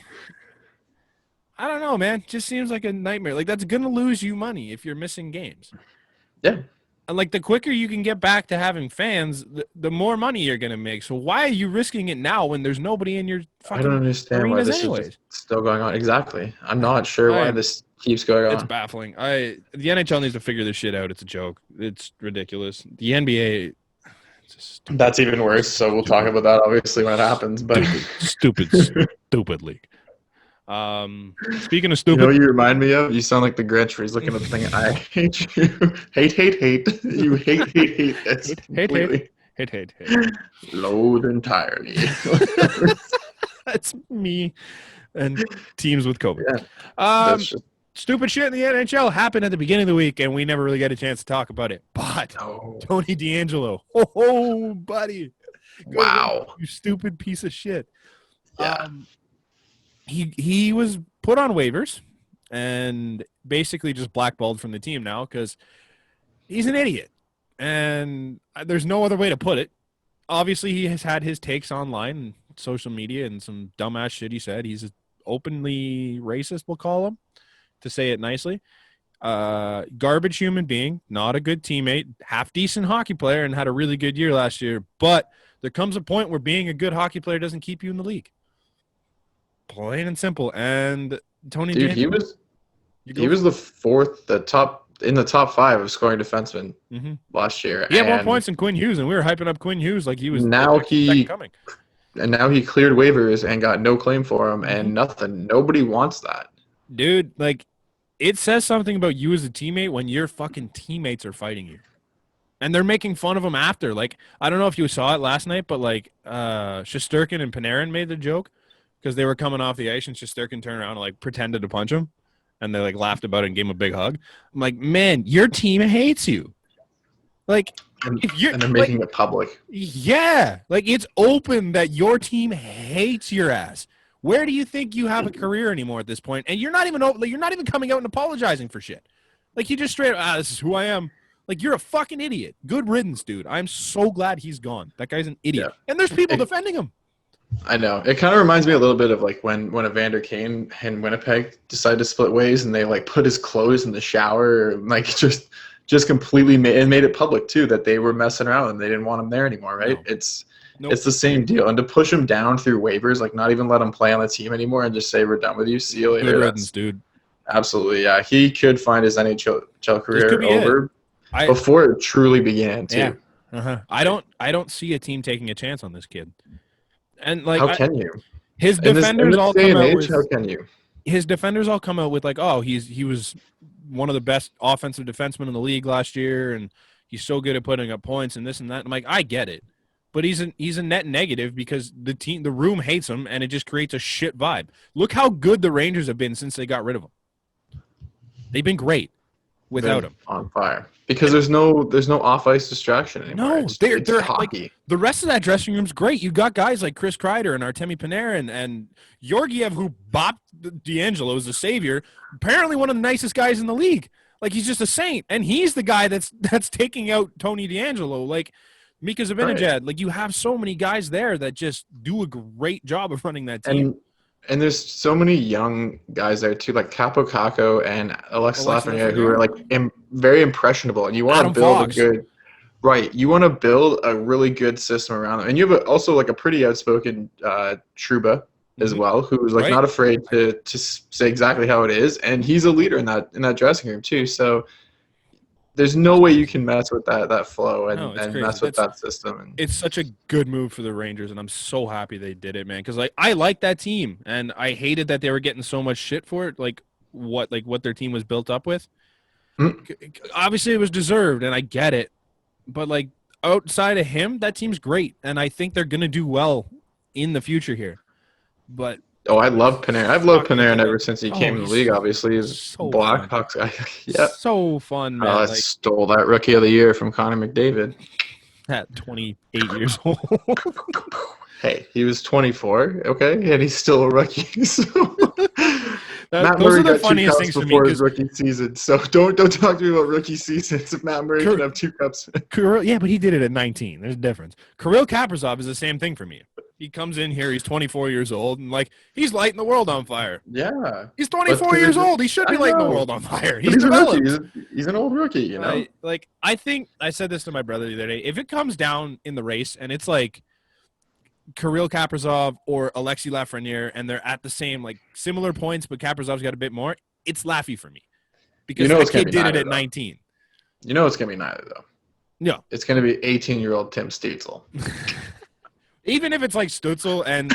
I don't know, man. It just seems like a nightmare. Like that's gonna lose you money if you're missing games. Yeah. And like the quicker you can get back to having fans, the more money you're gonna make. So why are you risking it now when there's nobody in your fucking I don't understand why this is still going on. Exactly. I'm not sure why this keeps going on. It's baffling. The NHL needs to figure this shit out. It's a joke. It's ridiculous. The NBA, that's even worse. So we'll talk about that obviously when it happens. But stupid league. Speaking of stupid, you remind me of? You sound like the Grinch where he's looking at the thing. I hate you. Hate. You hate. That's hate. loathe entirely. Me and teams with COVID. Yeah, stupid shit in the NHL happened at the beginning of the week, and we never really got a chance to talk about it. But Tony DeAngelo, oh, buddy. Wow. You stupid piece of shit. Yeah. He was put on waivers and basically just blackballed from the team now because he's an idiot. And there's no other way to put it. Obviously, he has had his takes online and social media and some dumbass shit he said. He's openly racist, we'll call him, to say it nicely. Garbage human being, not a good teammate, half-decent hockey player, and had a really good year last year. But there comes a point where being a good hockey player doesn't keep you in the league. Plain and simple. And Tony, dude, he was in the top 5 of scoring defensemen last year. He had more points than Quinn Hughes, and we were hyping up Quinn Hughes like he was coming. And now he cleared waivers and got no claim for him and nothing. Nobody wants that. Dude, like, it says something about you as a teammate when your fucking teammates are fighting you. And they're making fun of him after. Like, I don't know if you saw it last night, but, like, Shesterkin and Panarin made the joke because they were coming off the ice and Shesterkin turned around and, like, pretended to punch him. And they, like, laughed about it and gave him a big hug. I'm like, man, your team hates you. Like, and they're making it public. Yeah. Like, it's open that your team hates your ass. Where do you think you have a career anymore at this point? And you're not even coming out and apologizing for shit. Like, you just straight up, this is who I am. Like, you're a fucking idiot. Good riddance, dude. I'm so glad he's gone. That guy's an idiot. Yeah. And there's people defending him. I know. It kind of reminds me a little bit of, like, when Evander Kane and Winnipeg decided to split ways and they, like, put his clothes in the shower and, like, just completely made it public, too, that they were messing around and they didn't want him there anymore, right? No. It's the same deal. And to push him down through waivers, like, not even let him play on the team anymore and just say, we're done with you. See you later. Good riddance, dude. Absolutely, yeah. He could find his NHL career over before it truly began, too. Yeah. I don't see a team taking a chance on this kid. And, like, how can you? His defenders all come out with, how can you? His defenders all come out with, like, oh, he was one of the best offensive defensemen in the league last year, and he's so good at putting up points and this and that. I'm like, I get it, but he's a net negative because the room hates him, and it just creates a shit vibe. Look how good the Rangers have been since they got rid of him. They've been great without him. On fire. Because there's no off ice distraction anymore. No, they're hockey. Like, the rest of that dressing room's great. You got guys like Chris Kreider and Artemi Panarin and Georgiev, who bopped DeAngelo as a savior. Apparently one of the nicest guys in the league. Like, he's just a saint, and he's the guy that's taking out Tony DeAngelo. Like, Mika Zibanejad. Right. Like, you have so many guys there that just do a great job of running that team. And there's so many young guys there too, like Capo Caco and Alexis Lafreniere, who are like very impressionable. And you want to build you want to build a really good system around them. And you have also like a pretty outspoken Trouba as well, who's like not afraid to say exactly how it is. And he's a leader in that dressing room too. So there's no way you can mess with that flow and mess with that system. It's such a good move for the Rangers, and I'm so happy they did it, man. Because like I like that team, and I hated that they were getting so much shit for it. Like what their team was built up with. Obviously, it was deserved, and I get it. But like outside of him, that team's great, and I think they're gonna do well in the future here. But I love Panarin. I've loved Panarin ever since he came in the league. Obviously, he's so Blackhawks guy. Yeah, so fun, man. I stole that Rookie of the Year from Connor McDavid at 28 years old. Hey, he was 24, okay, and he's still a rookie. So Matt those Murray are the got funniest 2 things cups for before me. his rookie season. So don't talk to me about rookie seasons. If Matt Murray can have 2 cups. Yeah, but he did it at 19. There's a difference. Kirill Kaprizov is the same thing for me. He comes in here, he's 24 years old, and like he's lighting the world on fire. Yeah, he's 24 years old. He should be lighting the world on fire. He's a rookie. He's an old rookie, you know. Like I think I said this to my brother the other day. If it comes down in the race and it's like Kirill Kaprizov or Alexis Lafreniere, and they're at the same like similar points, but Kaprizov's got a bit more, it's Laffy for me because that kid did it at 19. You know it's gonna be neither though. No, it's gonna be 18-year-old Tim Stützle. Even if it's like Stützle and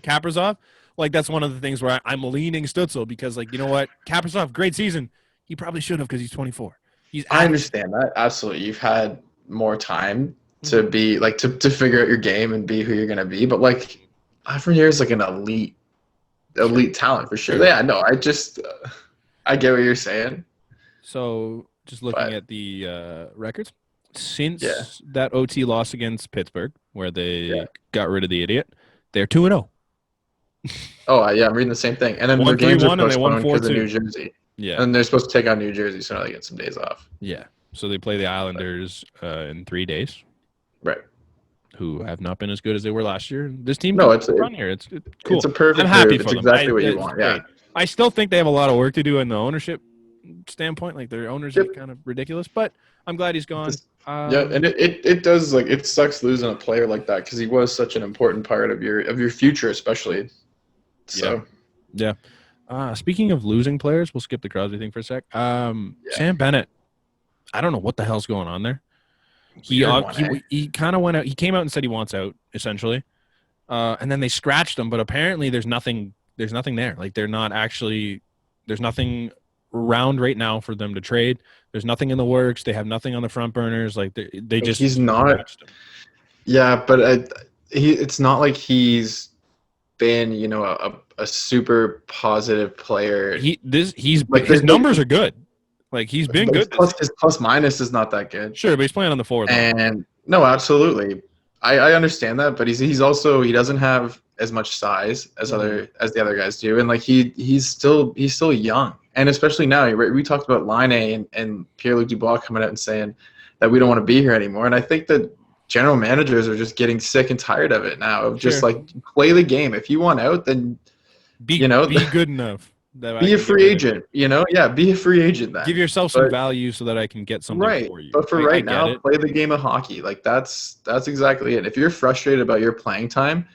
Kaprizov, like that's one of the things where I'm leaning Stützle because, like, you know what, Kaprizov, great season. He probably should have because he's 24. I understand that absolutely. You've had more time to be like to figure out your game and be who you're gonna be, but like Lafreniere is like an elite talent for sure. Yeah, no, I get what you're saying. So just looking at the records, since that OT loss against Pittsburgh, where they got rid of the idiot, they're 2-0. Oh, yeah, I'm reading the same thing. And then the games are postponed because of New Jersey. Yeah. And they're supposed to take on New Jersey, so now they get some days off. Yeah. So they play the Islanders in 3 days. Right. Who have not been as good as they were last year. This team it's run here. It's cool. It's a perfect I'm happy move. for It's them. exactly what you want. Yeah. I still think they have a lot of work to do in the ownership standpoint. Like their owners are kind of ridiculous, but I'm glad he's gone. And it does, like, it sucks losing a player like that because he was such an important part of your future, especially. So yeah. Speaking of losing players, we'll skip the Crosby thing for a sec. Sam Bennett, I don't know what the hell's going on there. He kind of went out. He came out and said he wants out, essentially, and then they scratched him. But apparently, there's nothing there. Like they're not actually. There's nothing around right now for them to trade. There's nothing in the works. They have nothing on the front burners. Like they just. He's not. Yeah, but it's not like he's been, a super positive player. He's like his numbers are good. Like he's been good. His plus minus is not that good. Sure, but he's playing on the forward line. And no, absolutely, I understand that, but he doesn't have as much size as the other guys do, and like he's still young, and especially now we talked about Laine and Pierre-Luc Dubois coming out and saying that we don't want to be here anymore, and I think that general managers are just getting sick and tired of it now. Of just like play the game. If you want out, then be good enough. Be a free agent, Yeah, be a free agent then. Give yourself some value so that I can get something for you. But for right now, play the game of hockey. Like that's exactly it. If you're frustrated about your playing time,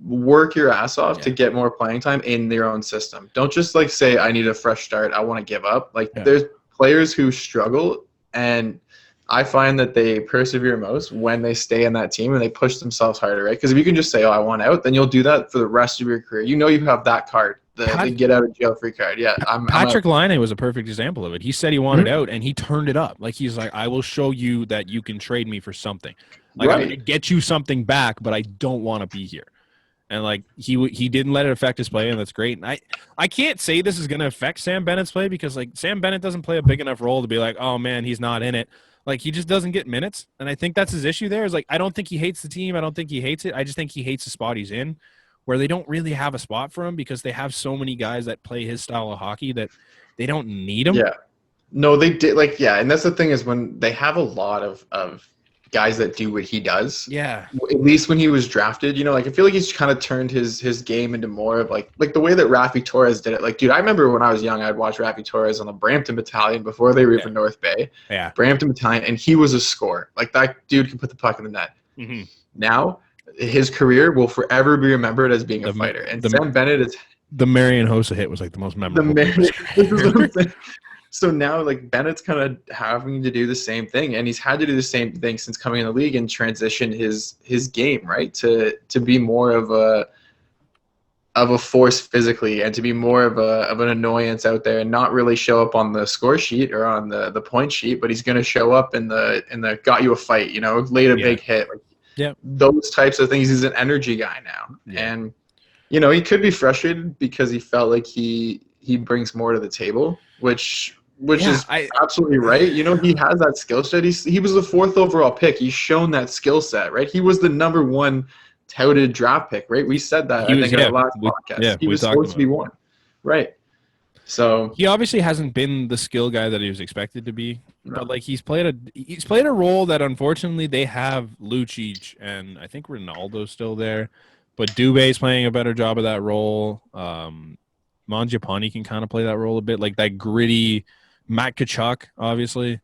work your ass off to get more playing time in your own system. Don't just like say, I need a fresh start, I want to give up. Like there's players who struggle, and I find that they persevere most when they stay in that team and they push themselves harder, right? Because if you can just say, I want out, then you'll do that for the rest of your career. You have that card. The get out of jail free card. Yeah. Patrick Laine was a perfect example of it. He said he wanted out and he turned it up. Like he's like, I will show you that you can trade me for something. Like I'm gonna get you something back, but I don't want to be here. And like he didn't let it affect his play, and that's great. And I can't say this is gonna affect Sam Bennett's play because like Sam Bennett doesn't play a big enough role to be like, oh man, he's not in it. Like he just doesn't get minutes. And I think that's his issue there is like I don't think he hates the team. I don't think he hates it. I just think he hates the spot he's in, where they don't really have a spot for him because they have so many guys that play his style of hockey that they don't need him. Yeah. No, they did. Like, yeah, and that's the thing is when they have a lot of guys that do what he does. Yeah. At least when he was drafted, like I feel like he's kind of turned his game into more of like the way that Raffi Torres did it. Like, dude, I remember when I was young, I'd watch Raffi Torres on the Brampton Battalion before they were even North Bay. Yeah. Brampton Battalion, and he was a scorer. Like that dude can put the puck in the net. Mm-hmm. Now, his career will forever be remembered as being a fighter. And Sam Bennett is the Marian Hossa hit was like the most memorable. So now like Bennett's kind of having to do the same thing, and he's had to do the same thing since coming in the league and transition his game, right? To be more of a force physically and to be more of an annoyance out there and not really show up on the score sheet or on the point sheet, but he's going to show up in the got you a fight, laid a big hit. Like, those types of things. He's an energy guy now. Yeah. And he could be frustrated because he felt like he brings more to the table, which is absolutely right. He has that skill set. He was the 4th overall pick. He's shown that skill set, right? He was the number 1 touted draft pick, right? We said that in our last podcast. Yeah, he was supposed to be 1. Right. So he obviously hasn't been the skill guy that he was expected to be. No. But like he's played a role that unfortunately they have Lucic and I think Ronaldo's still there. But Dubé's playing a better job of that role. Mangiapane can kind of play that role a bit, like that gritty Matt Tkachuk, obviously.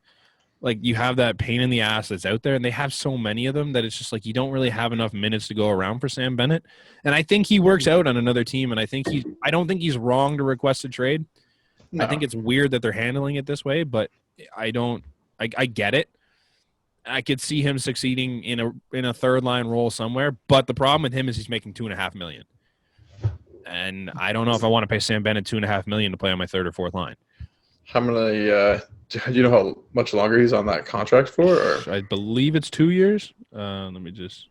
Like you have that pain in the ass that's out there, and they have so many of them that it's just like you don't really have enough minutes to go around for Sam Bennett. And I think he works out on another team, and I don't think he's wrong to request a trade. No. I think it's weird that they're handling it this way, but I get it. I could see him succeeding in a third line role somewhere, but the problem with him is he's making $2.5 million. And I don't know if I want to pay Sam Bennett $2.5 million to play on my third or fourth line. How many? Do you know how much longer he's on that contract for? Or? I believe it's 2 years. Let me just.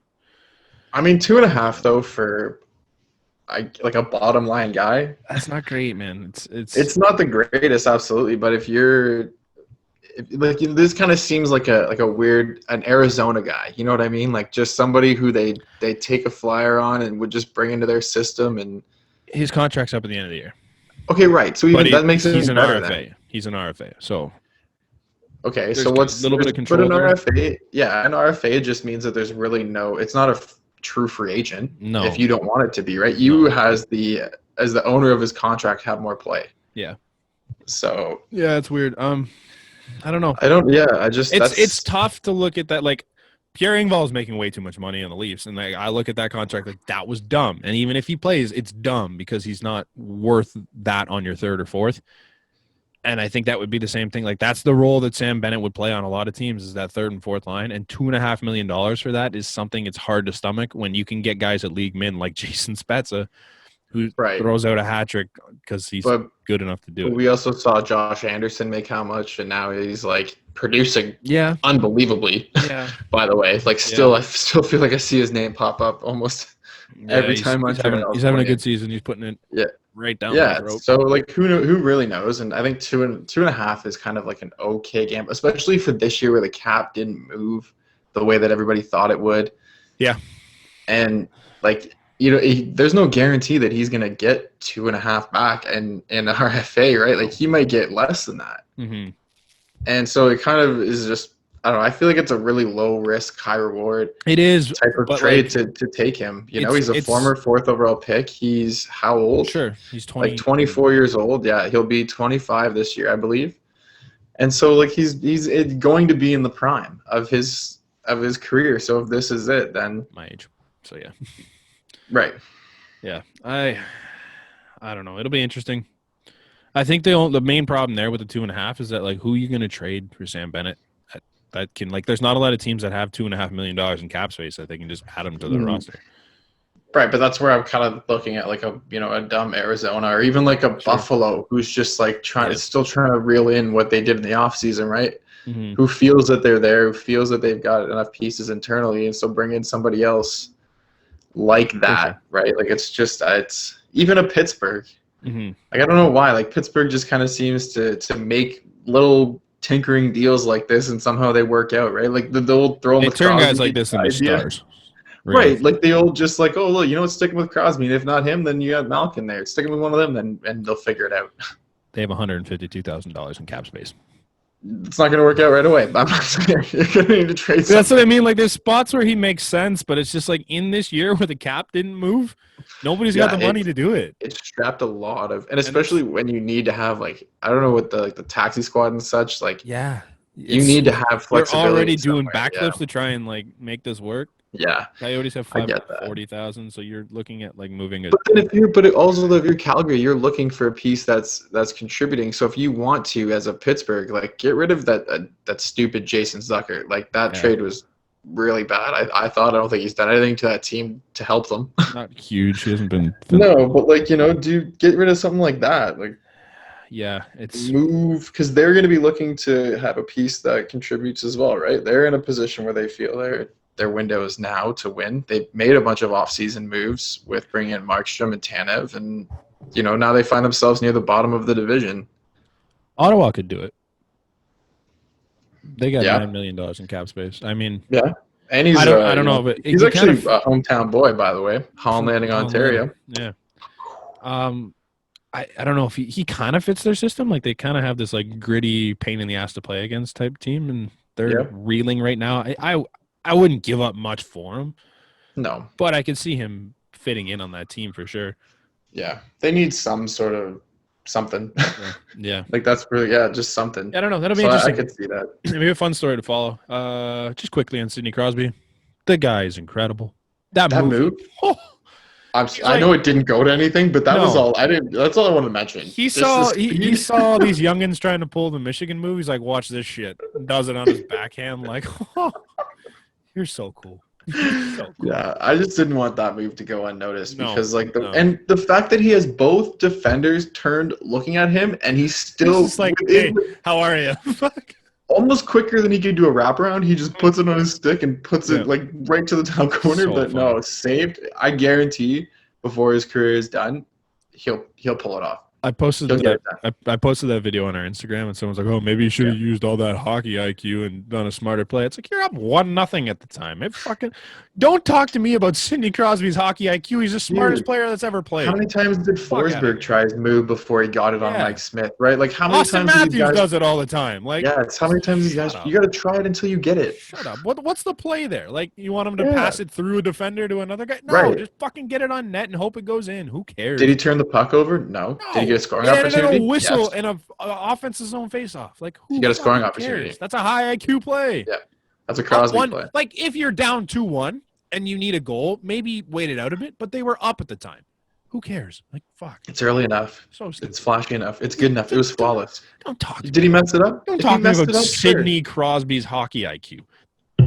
I mean, 2.5 though for like a bottom line guy. That's not great, man. It's not the greatest, absolutely, but if like this kind of seems like a weird an Arizona guy, you know what I mean? Like just somebody who they take a flyer on and would just bring into their system. And his contract's up at the end of the year. Okay, right. So even that makes it he's an better RFA. then. He's an RFA. So okay, so what's a little bit of control? But an RFA, yeah, an RFA just means that there's really it's not a true free agent. No, if you don't want it to be, right? You as the owner of his contract have more play. Yeah. So yeah, it's weird. I don't know. It's tough to look at that. Like Pierre Engvall is making way too much money on the Leafs, and like I look at that contract like that was dumb. And even if he plays, it's dumb because he's not worth that on your third or fourth. And I think that would be the same thing. Like that's the role that Sam Bennett would play on a lot of teams is that third and fourth line. And $2.5 million for that is something it's hard to stomach when you can get guys at league min like Jason Spezza, who throws out a hat trick because he's good enough to do it. We also saw Josh Anderson make how much, and now he's like producing unbelievably. Yeah. By the way, like I still feel like I see his name pop up almost every time he's having a good season. He's putting it right down. Yeah. So like who really knows? And I think two and a half is kind of like an okay game, especially for this year where the cap didn't move the way that everybody thought it would. Yeah. And like, you know, there's no guarantee that he's going to get 2.5 back in RFA, right? Like he might get less than that. Mm-hmm. And so it kind of is just, I don't know. I feel like it's a really low risk, high reward. It is type of trade to take him. You know, he's a former 4th overall pick. He's how old? Sure, he's 20, like 24 years old. Yeah, he'll be 25 this year, I believe. And so like he's going to be in the prime of his career. So if this is it, then my age. So yeah. Right. Yeah. I don't know. It'll be interesting. I think the main problem there with the 2.5 is that like who are you going to trade for Sam Bennett? That can like there's not a lot of teams that have $2.5 million in cap space that they can just add them to their roster. Right, but that's where I'm kind of looking at like a dumb Arizona or even like a Buffalo who's just like still trying to reel in what they did in the offseason, right? Mm-hmm. Who feels that they're there, who feels that they've got enough pieces internally, and so bring in somebody else like that, right? Like it's even a Pittsburgh. Mm-hmm. Like I don't know why, like Pittsburgh just kind of seems to make little tinkering deals like this, and somehow they work out, right? Like they'll throw them. They turn guys like this into stars, really. Right? Like they'll just like, oh look, it's sticking with Crosby, and if not him, then you got Malkin there. It's sticking with one of them, and they'll figure it out. They have $152,000 in cap space. It's not going to work out right away. I'm not saying you're going to need to trade. That's what I mean. Like there's spots where he makes sense, but it's just like in this year where the cap didn't move, nobody's got the money to do it. It's strapped a lot of, and especially when you need to have like I don't know with the taxi squad and such. Like you need to have flexibility. You're already doing backflips to try and like make this work. Yeah, Coyotes have 40,000, so you're looking at like moving it. But then if you're Calgary, you're looking for a piece that's contributing. So if you want to, as a Pittsburgh, like get rid of that stupid Jason Zucker. Like that trade was really bad. I don't think he's done anything to that team to help them. Not huge. He hasn't been. No, but like get rid of something like that. Like it's move because they're going to be looking to have a piece that contributes as well, right? They're in a position where they feel their window is now to win. They've made a bunch of off-season moves with bringing in Markstrom and Tanev, and now they find themselves near the bottom of the division. Ottawa could do it. They got $9 million in cap space. I mean, and he's I don't know, but he's actually a hometown boy, by the way, Holland Landing, Ontario. Yeah. I don't know if he kind of fits their system. Like they kind of have this like gritty, pain in the ass to play against type team, and they're reeling right now. I wouldn't give up much for him. No. But I could see him fitting in on that team for sure. Yeah. They need some sort of something. Yeah. Like that's really, just something. I don't know. That'll be interesting. I could see that. It'll be a fun story to follow. Just quickly on Sidney Crosby. The guy is incredible. That move. I know it didn't go to anything, but that was all. That's all I wanted to mention. He saw these youngins trying to pull the Michigan move. He's like, watch this shit. Does it on his backhand. Like, you're so cool. So cool. Yeah, I just didn't want that move to go unnoticed because and the fact that he has both defenders turned looking at him and he's still just like, hey, how are you? Almost quicker than he could do a wraparound. He just puts it on his stick and puts it like right to the top corner. So but funny. No, saved. I guarantee before his career is done, he'll pull it off. I posted that video on our Instagram, and someone's like, "Oh, maybe you should have used all that hockey IQ and done a smarter play." It's like, you're up 1-0 at the time. Don't talk to me about Sidney Crosby's hockey IQ. He's the smartest player that's ever played. How many times did Forsberg try his move before he got it on Mike Smith? Right? Like how many Auston times Matthews does it all the time. Like, it's how many times these guys. You got to try it until you get it. Shut up. What's the play there? Like, you want him to pass it through a defender to another guy? No, just fucking get it on net and hope it goes in. Who cares? Did he turn the puck over? No. Did he get a scoring opportunity? A whistle and a offensive zone face-off. Like, who? You got a scoring cares? opportunity. That's a high IQ play. Yeah, that's a Crosby play. Like, if you're down 2-1 and you need a goal, maybe wait it out a bit. But they were up at the time. Who cares? Like, fuck. It's early enough. So stupid. It's flashy enough. It's good enough. It was flawless. Don't talk. Did he mess it up? Don't talk to me about Sidney Crosby's hockey IQ.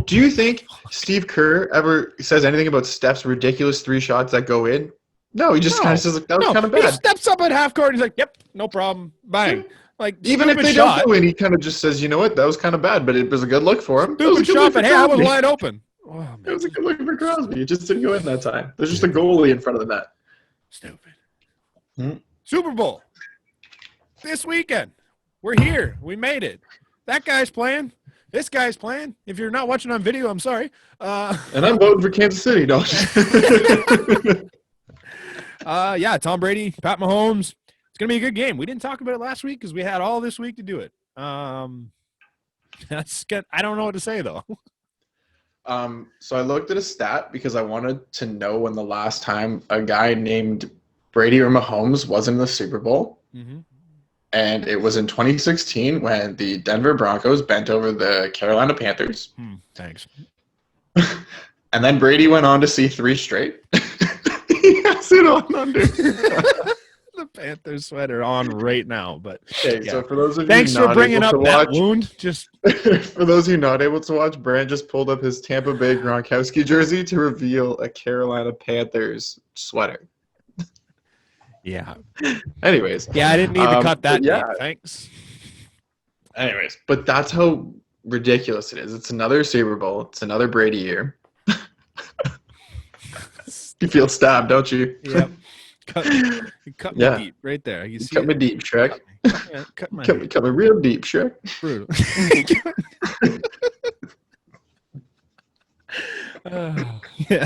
Do you think Steve Kerr ever says anything about Steph's ridiculous 3 shots that go in? No, he just kind of says that was kind of bad. He steps up at half court and he's like, "Yep, no problem, bang." Like, even if they don't go in, he kind of just says, "You know what? That was kind of bad, but it was a good look for him." Stupid shot, but hey, I was wide open. Oh, it was a good look for Crosby. It just didn't go in that time. There's just a goalie in front of the net. Stupid. Super Bowl this weekend. We're here. We made it. That guy's playing. This guy's playing. If you're not watching on video, I'm sorry. And I'm voting for Kansas City, don't you? Tom Brady, Pat Mahomes. It's going to be a good game. We didn't talk about it last week because we had all this week to do it. That's good. I don't know what to say, though. So I looked at a stat because I wanted to know when the last time a guy named Brady or Mahomes was in the Super Bowl. Mm-hmm. And it was in 2016 when the Denver Broncos bent over the Carolina Panthers. Thanks. And then Brady went on to see 3 straight. He has it on under. The Panthers sweater on right now, but so for those of you thanks for bringing up that wound. Just for those of you not able to watch, Brand just pulled up his Tampa Bay Gronkowski jersey to reveal a Carolina Panthers sweater. Yeah. Anyways. Yeah, I didn't need to cut that. Yeah. Thanks. Anyways, but that's how ridiculous it is. It's another Super Bowl. It's another Brady year. You feel stabbed, don't you? Yep. Cut me deep right there. You see cut me deep, Shrek. Cut my cut me real deep, Shrek. Brutal.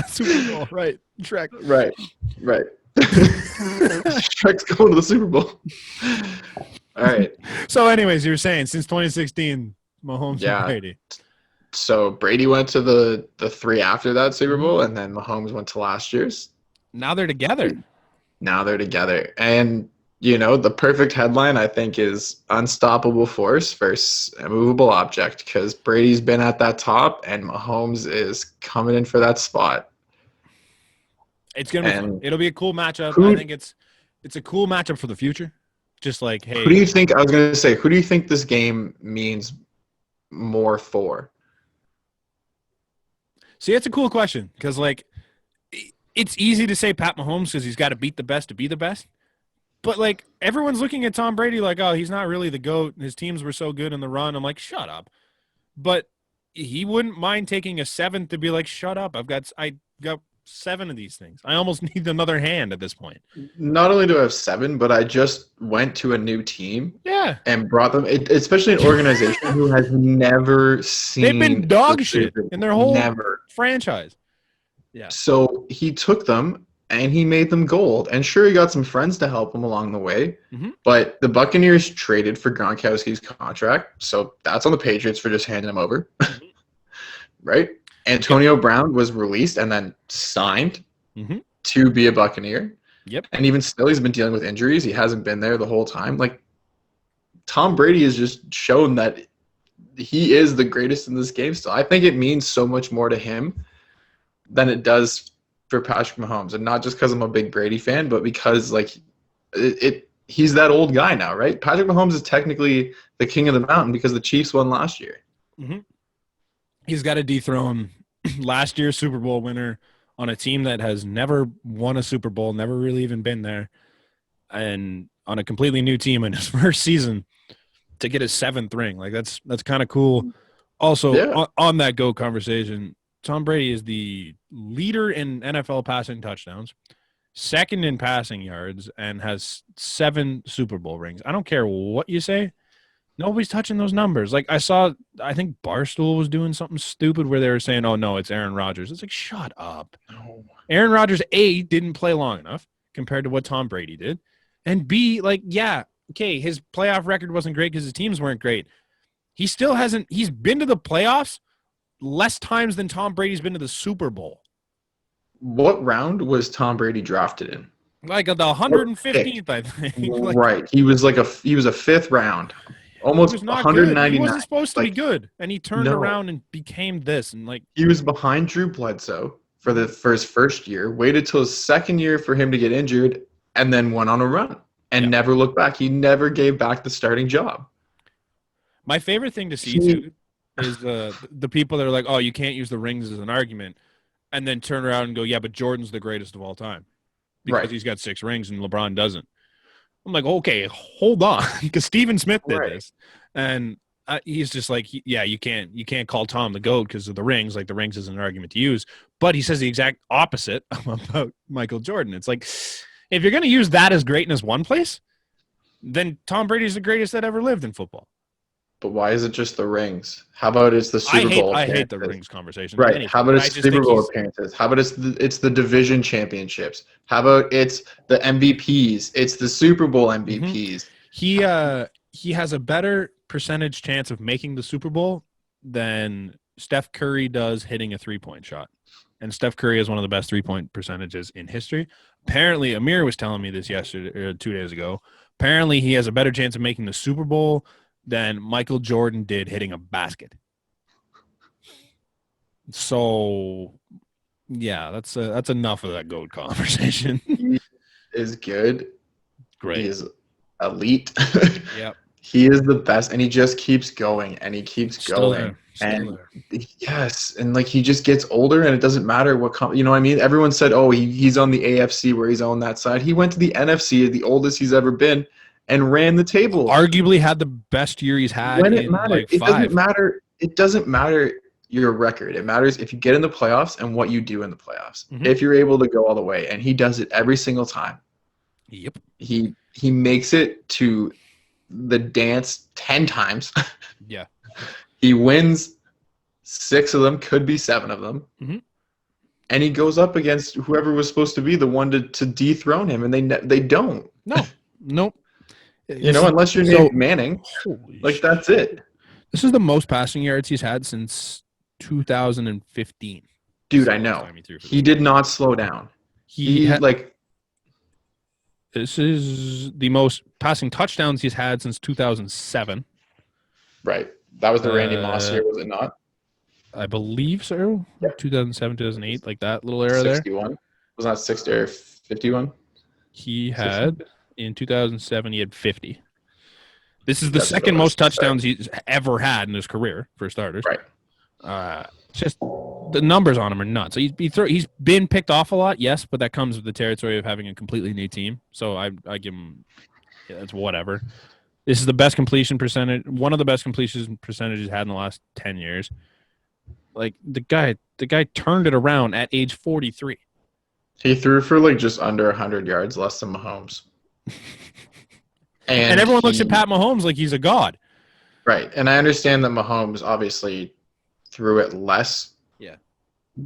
Super Bowl, right? Shrek. Right. Shrek's going to the Super Bowl. All right. So, anyways, you were saying since 2016, Mahomes and Brady. So Brady went to the 3 after that Super Bowl, and then Mahomes went to last year's. Now they're together. And, the perfect headline, I think, is unstoppable force versus immovable object, because Brady's been at that top, and Mahomes is coming in for that spot. It's gonna be fun. It'll be a cool matchup. I think it's a cool matchup for the future. Just like, hey, who do you think this game means more for? See, it's a cool question because, like, it's easy to say Pat Mahomes because he's got to beat the best to be the best. But, like, everyone's looking at Tom Brady like, oh, he's not really the GOAT. His teams were so good in the run. I'm like, shut up. But he wouldn't mind taking a 7th to be like, shut up. I got 7 of these things. I almost need another hand at this point. Not only do I have 7, but I just went to a new team. Yeah. And brought them, especially an organization who has never seen. They've been dog shit in their whole franchise. Yeah. So he took them and he made them gold. And sure, he got some friends to help him along the way. Mm-hmm. But the Buccaneers traded for Gronkowski's contract. So that's on the Patriots for just handing him over. Mm-hmm. Right? Antonio Brown was released and then signed to be a Buccaneer. Yep. And even still, he's been dealing with injuries. He hasn't been there the whole time. Like, Tom Brady has just shown that he is the greatest in this game still. I think it means so much more to him than it does for Patrick Mahomes. And not just because I'm a big Brady fan, but because, like, he's that old guy now, right? Patrick Mahomes is technically the king of the mountain because the Chiefs won last year. Mm-hmm. He's got to dethrone last year's Super Bowl winner on a team that has never won a Super Bowl, never really even been there, and on a completely new team in his first season to get his 7th ring. Like, that's kind of cool. Also, on that GOAT conversation, Tom Brady is the leader in NFL passing touchdowns. second in passing yards, and has 7 Super Bowl rings. I don't care what you say. Nobody's touching those numbers. Like I think Barstool was doing something stupid where they were saying, oh, no, it's Aaron Rodgers. It's like, shut up. No. Aaron Rodgers, A, didn't play long enough compared to what Tom Brady did. And B, like, yeah, okay, his playoff record wasn't great because his teams weren't great. He still hasn't – he's been to the playoffs less times than Tom Brady's been to the Super Bowl. What round was Tom Brady drafted in? Like the 115th, I think. Like, right. He was a fifth round. Almost 199. He wasn't supposed to be good, and he turned around and became this. And like he was behind Drew Bledsoe for his first year, waited till his second year for him to get injured, and then went on a run and never looked back. He never gave back the starting job. My favorite thing to see too is the people that are like, "Oh, you can't use the rings as an argument," and then turn around and go, "Yeah, but Jordan's the greatest of all time because he's got 6 rings and LeBron doesn't." I'm like, okay, hold on, because Stephen Smith did this, and he's just like, yeah, you can't call Tom the GOAT because of the rings. Like the rings is an argument to use, but he says the exact opposite about Michael Jordan. It's like, if you're going to use that as greatness one place, then Tom Brady's the greatest that ever lived in football. But why is it just the rings? How about it's the Super Bowl? I hate the rings conversation. Right. How about it's Super Bowl appearances? How about it's the division championships? How about it's the MVPs? It's the Super Bowl MVPs. Mm-hmm. He has a better percentage chance of making the Super Bowl than Steph Curry does hitting a 3-point shot. And Steph Curry has one of the best 3-point percentages in history. Apparently, Amir was telling me this yesterday or 2 days ago. Apparently, he has a better chance of making the Super Bowl than Michael Jordan did hitting a basket. So, yeah, that's enough of that GOAT conversation. He is good. Great. He is elite. Yep. He is the best, and he just keeps going, and he keeps going. Still there. Yes, and like he just gets older, and it doesn't matter what you know what I mean? Everyone said, oh, he's on the AFC where he's on that side. He went to the NFC, the oldest he's ever been, and ran the table. Arguably had the best year he's had. When it matters, it doesn't matter. It doesn't matter your record. It matters if you get in the playoffs and what you do in the playoffs. Mm-hmm. If you're able to go all the way, and he does it every single time. Yep. He makes it to the dance 10 times. Yeah. He wins 6 of them, could be 7 of them. Mm-hmm. And he goes up against whoever was supposed to be the one to dethrone him, and they don't. No. Nope. You know, unless you're named Manning. Like, that's it. This is the most passing yards he's had since 2015. Dude, I know. He did not slow down. This is the most passing touchdowns he's had since 2007. Right. That was the Randy Moss year, was it not? I believe so. Yeah. 2007, 2008, like that little era 61. there. Was that 60 or 51? He had, in 2007, he had 50. This is the second most touchdowns he's ever had in his career, for starters. Right. Just the numbers on him are nuts. So he's been picked off a lot, yes, but that comes with the territory of having a completely new team. So I give him, it's whatever. This is the best completion percentage, one of the best completion percentages he's had in the last 10 years. Like the guy turned it around at age 43. He threw for like just under 100 yards, less than Mahomes. And everyone looks at Pat Mahomes like he's a god. Right. And I understand that Mahomes obviously threw it less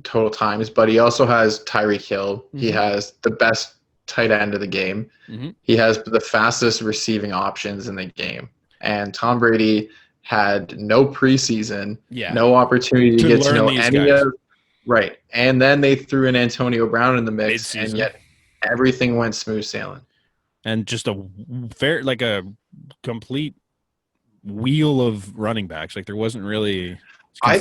total times, but he also has Tyreek Hill. Mm-hmm. He has the best tight end of the game. Mm-hmm. He has the fastest receiving options in the game. And Tom Brady had no preseason, no opportunity to get to know any of. Right. And then they threw in Antonio Brown in the mix, and yet everything went smooth sailing. And just a complete wheel of running backs. Like there wasn't really I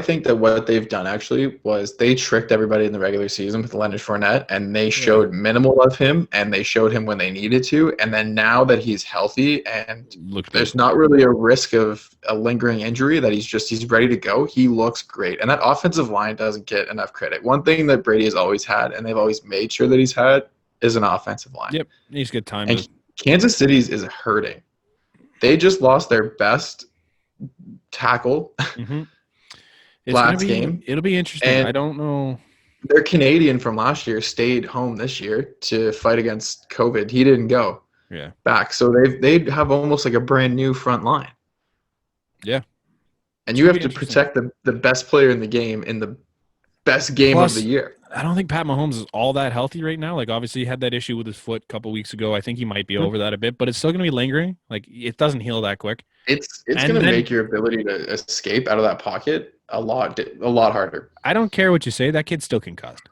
think that what they've done actually was they tricked everybody in the regular season with Leonard Fournette, and they showed minimal of him, and they showed him when they needed to. And then now that he's healthy and there's not really a risk of a lingering injury, that he's ready to go, he looks great. And that offensive line doesn't get enough credit. One thing that Brady has always had, and they've always made sure that he's had, is an offensive line. Yep, he's good time. And Kansas City's is hurting. They just lost their best tackle last game. It'll be interesting. And I don't know. their Canadian from last year stayed home this year to fight against COVID. He didn't go back, so they have almost like a brand new front line. Yeah, and you have to protect the best player in the game in the best game of the year. I don't think Pat Mahomes is all that healthy right now. Like, obviously, he had that issue with his foot a couple weeks ago. I think he might be over that a bit, but it's still going to be lingering. Like, it doesn't heal that quick. It's going to make your ability to escape out of that pocket a lot harder. I don't care what you say. That kid's still concussed.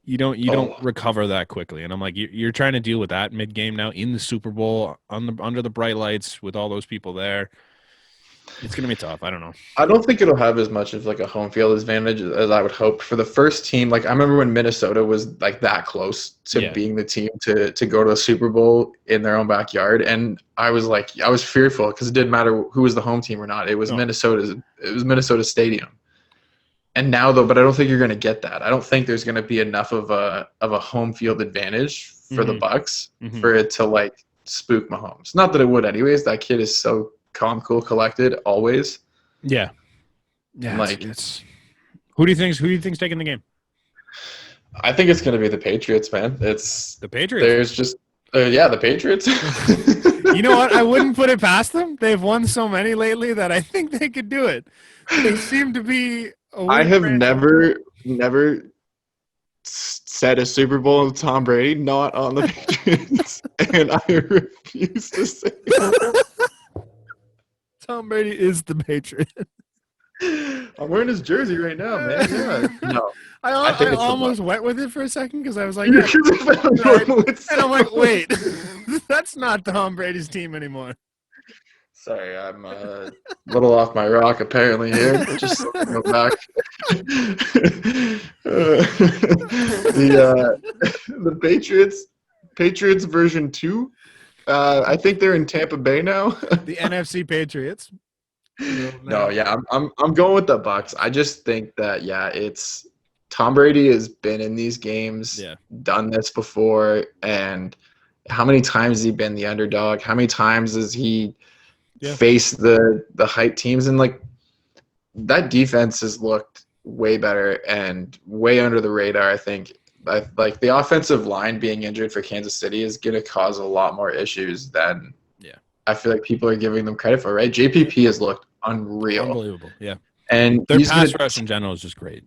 You don't recover that quickly. And I'm like, you're trying to deal with that mid game now in the Super Bowl under the bright lights with all those people there. It's going to be tough. I don't know. I don't think it'll have as much of like a home field advantage as I would hope for the first team. Like I remember when Minnesota was like that close to being the team to go to the Super Bowl in their own backyard. And I was fearful because it didn't matter who was the home team or not. It was Minnesota Stadium. And now though, but I don't think you're going to get that. I don't think there's going to be enough of a home field advantage for the Bucks for it to like spook Mahomes. Not that it would anyways. That kid is so calm, cool, collected always. Yeah. Like it's who do you think's taking the game? I think it's going to be the Patriots, man. It's the Patriots. There's just the Patriots. You know what? I wouldn't put it past them. They've won so many lately that I think they could do it. They seem to be I have never said a Super Bowl with Tom Brady not on the Patriots, and I refuse to say it. Tom Brady is the Patriot. I'm wearing his jersey right now, man. Yeah. No, I almost went with it for a second because I was like, and I'm like, wait, that's not Tom Brady's team anymore. Sorry, I'm a little off my rock apparently here. Just go back. The Patriots version 2. I think they're in Tampa Bay now. The NFC Patriots. No, yeah, I'm going with the Bucks. I just think that it's Tom Brady has been in these games, done this before, and how many times has he been the underdog? How many times has he faced the hype teams? And like that defense has looked way better and way under the radar. I think like the offensive line being injured for Kansas City is going to cause a lot more issues than I feel like people are giving them credit for, right? JPP has looked unbelievable. Yeah. And their pass rush in general is just great.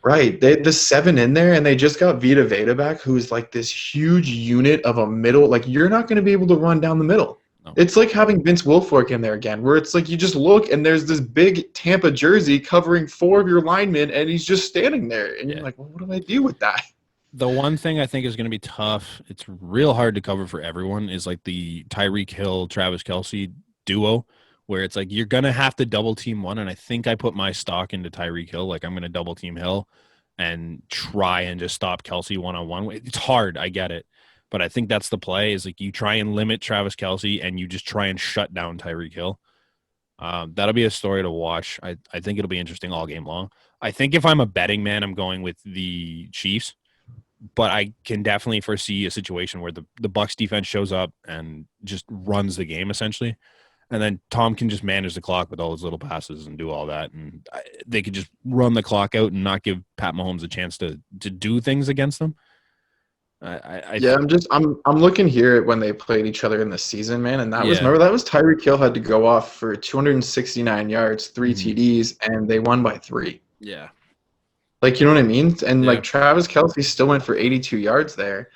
Right. They the 7 in there, and they just got Vita Veda back, who's like this huge unit of a middle. Like, you're not going to be able to run down the middle. No. It's like having Vince Wilfork in there again, where it's like you just look, and there's this big Tampa jersey covering 4 of your linemen, and he's just standing there. And you're like, well, what do I do with that? The one thing I think is going to be tough, it's real hard to cover for everyone, is like the Tyreek Hill, Travis Kelce duo, where it's like you're going to have to double team one. And I think I put my stock into Tyreek Hill. Like, I'm going to double team Hill and try and just stop Kelce one-on-one. It's hard. I get it. But I think that's the play, is like you try and limit Travis Kelce and you just try and shut down Tyreek Hill. That'll be a story to watch. I think it'll be interesting all game long. I think if I'm a betting man, I'm going with the Chiefs. But I can definitely foresee a situation where the Bucs defense shows up and just runs the game, essentially. And then Tom can just manage the clock with all his little passes and do all that. And they could just run the clock out and not give Pat Mahomes a chance to do things against them. I'm looking here at when they played each other in the season, man. And that was Tyreek Hill had to go off for 269 yards, 3 TDs, and they won by 3. Yeah. Like, you know what I mean? And like Travis Kelce still went for 82 yards there,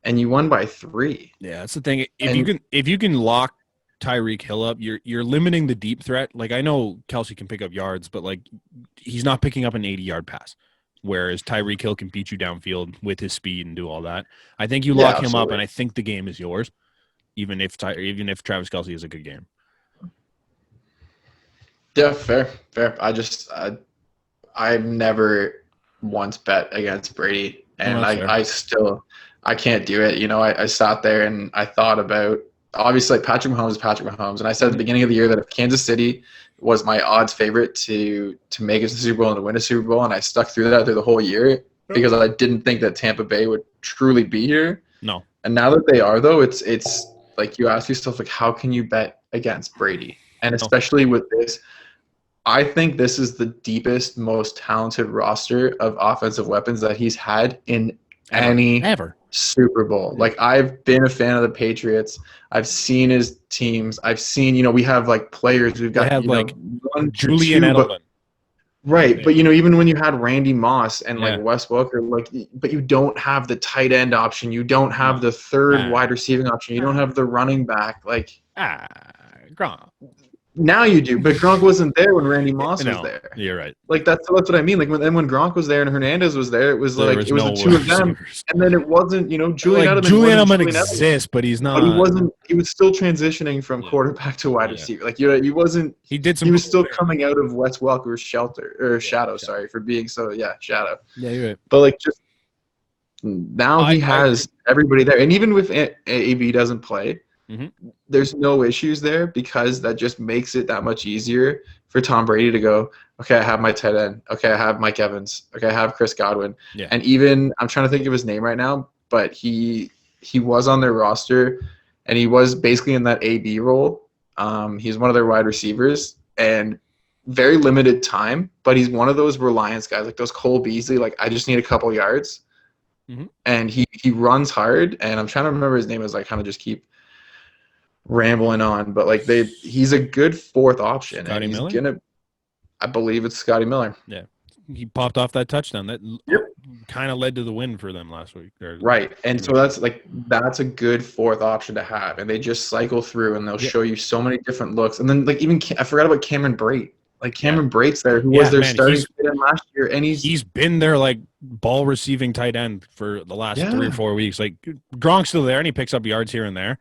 and you won by 3. Yeah, that's the thing. If you can lock Tyreek Hill up, you're limiting the deep threat. Like, I know Kelce can pick up yards, but like he's not picking up an 80-yard pass. Whereas Tyreek Hill can beat you downfield with his speed and do all that. I think you lock him up, and I think the game is yours, even if Travis Kelce is a good game. Yeah, fair. I've never once bet against Brady, and I can't do it. You know, I sat there and I thought about, obviously, like, Patrick Mahomes is Patrick Mahomes, and I said at the beginning of the year that if Kansas City was my odds favorite to make it to the Super Bowl and to win a Super Bowl, and I stuck through that through the whole year because I didn't think that Tampa Bay would truly be here. No. And now that they are, though, it's like you ask yourself, like, how can you bet against Brady? And especially with this, I think this is the deepest, most talented roster of offensive weapons that he's had in any Super Bowl. Like, I've been a fan of the Patriots. I've seen his teams. I've seen, we have like players. We've got Julian Edelman. Right, but even when you had Randy Moss and like Wes Welker, but you don't have the tight end option. You don't have the third wide receiving option. You don't have the running back. Like Gronk. Now you do, but Gronk wasn't there when Randy Moss was there. You're right. Like that's what I mean. Like when Gronk was there and Hernandez was there, it was the two of them, and then it wasn't. Julian Edelman exists, but he's not. But he wasn't. He was still transitioning from quarterback to wide receiver. Like he wasn't. He did some. He was still coming out of Wes Welker's shadow. Sorry for being so. Shadow. Yeah, you're right. But like just now he has everybody there, and even with AB doesn't play. Mm-hmm. There's no issues there because that just makes it that much easier for Tom Brady to go, okay, I have my tight end. Okay, I have Mike Evans. Okay, I have Chris Godwin. Yeah. And even I'm trying to think of his name right now, but he was on their roster and he was basically in that AB role. He's one of their wide receivers and very limited time, but he's one of those reliance guys, like those Cole Beasley, like I just need a couple yards. Mm-hmm. And he runs hard, and I'm trying to remember his name as I kind of just keep rambling on, but like he's a good fourth option. Scotty Miller? I believe it's Scotty Miller. Yeah. He popped off that touchdown that kind of led to the win for them last week. Right. And so that's a good fourth option to have. And they just cycle through and they'll show you so many different looks. And then like even I forgot about Cameron Brate. Like Cameron Brate's there, who was their starting tight end last year, and he's been their like ball receiving tight end for the last 3 or 4 weeks. Like Gronk's still there and he picks up yards here and there.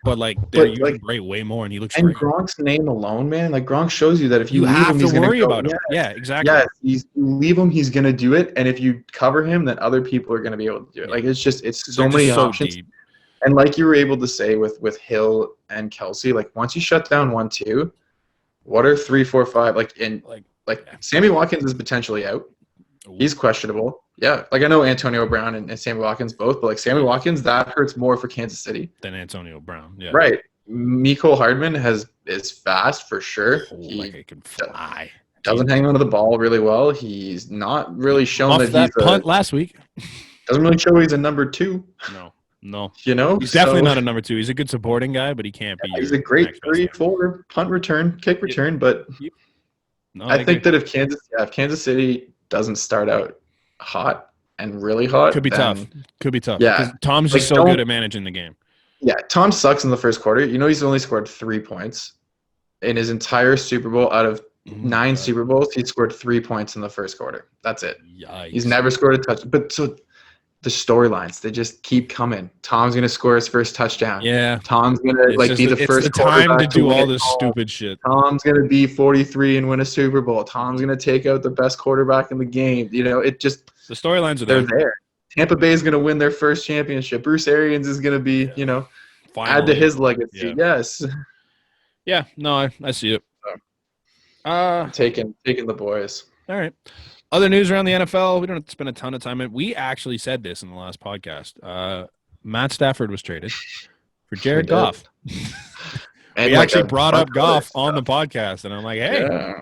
But they're using Brate way more, and he looks. And Gronk's name alone, man, like Gronk shows you that if you leave have him, to he's worry gonna about him. Yeah, exactly. Yeah, you leave him, he's gonna do it, and if you cover him, then other people are gonna be able to do it. Like it's so many options. Deep. And like you were able to say with Hill and Kelsey, like once you shut down 1-2, what are 3, 4, 5? Like Sammy Watkins is potentially out. He's questionable. Yeah, like I know Antonio Brown and Sammy Watkins both, but like Sammy Watkins, that hurts more for Kansas City than Antonio Brown. Yeah, right. Mecole Hardman is fast for sure. He can fly. Doesn't hang onto the ball really well. He's not really shown that he's punt last week. Doesn't really show he's a number 2. No. He's definitely not a number 2. He's a good supporting guy, but he can't be. He's a great 3-4 punt return, kick return, but I think that if Kansas City doesn't start out hot and really hot, could be tough. Yeah, Tom's just so good at managing the game. Yeah, Tom sucks in the first quarter. He's only scored 3 points in his entire Super Bowl. Out of 9 Super Bowls, he scored 3 points in the first quarter. That's it. Yikes. He's never scored a touchdown. But so the storylines, they just keep coming. Tom's gonna score his first touchdown. Yeah. Tom's gonna be the first. It's the time to do all this stupid shit. Tom's gonna be 43 and win a Super Bowl. Tom's gonna take out the best quarterback in the game. It just the storylines are there. Tampa Bay is gonna win their first championship. Bruce Arians is gonna be add to his legacy. Yeah. Yes. Yeah. No, I see it. Taking the boys. All right. Other news around the NFL, we don't have to spend a ton of time in. We actually said this in the last podcast. Matt Stafford was traded for Jared Goff. And we actually brought up Goff on the podcast, and I'm like, hey,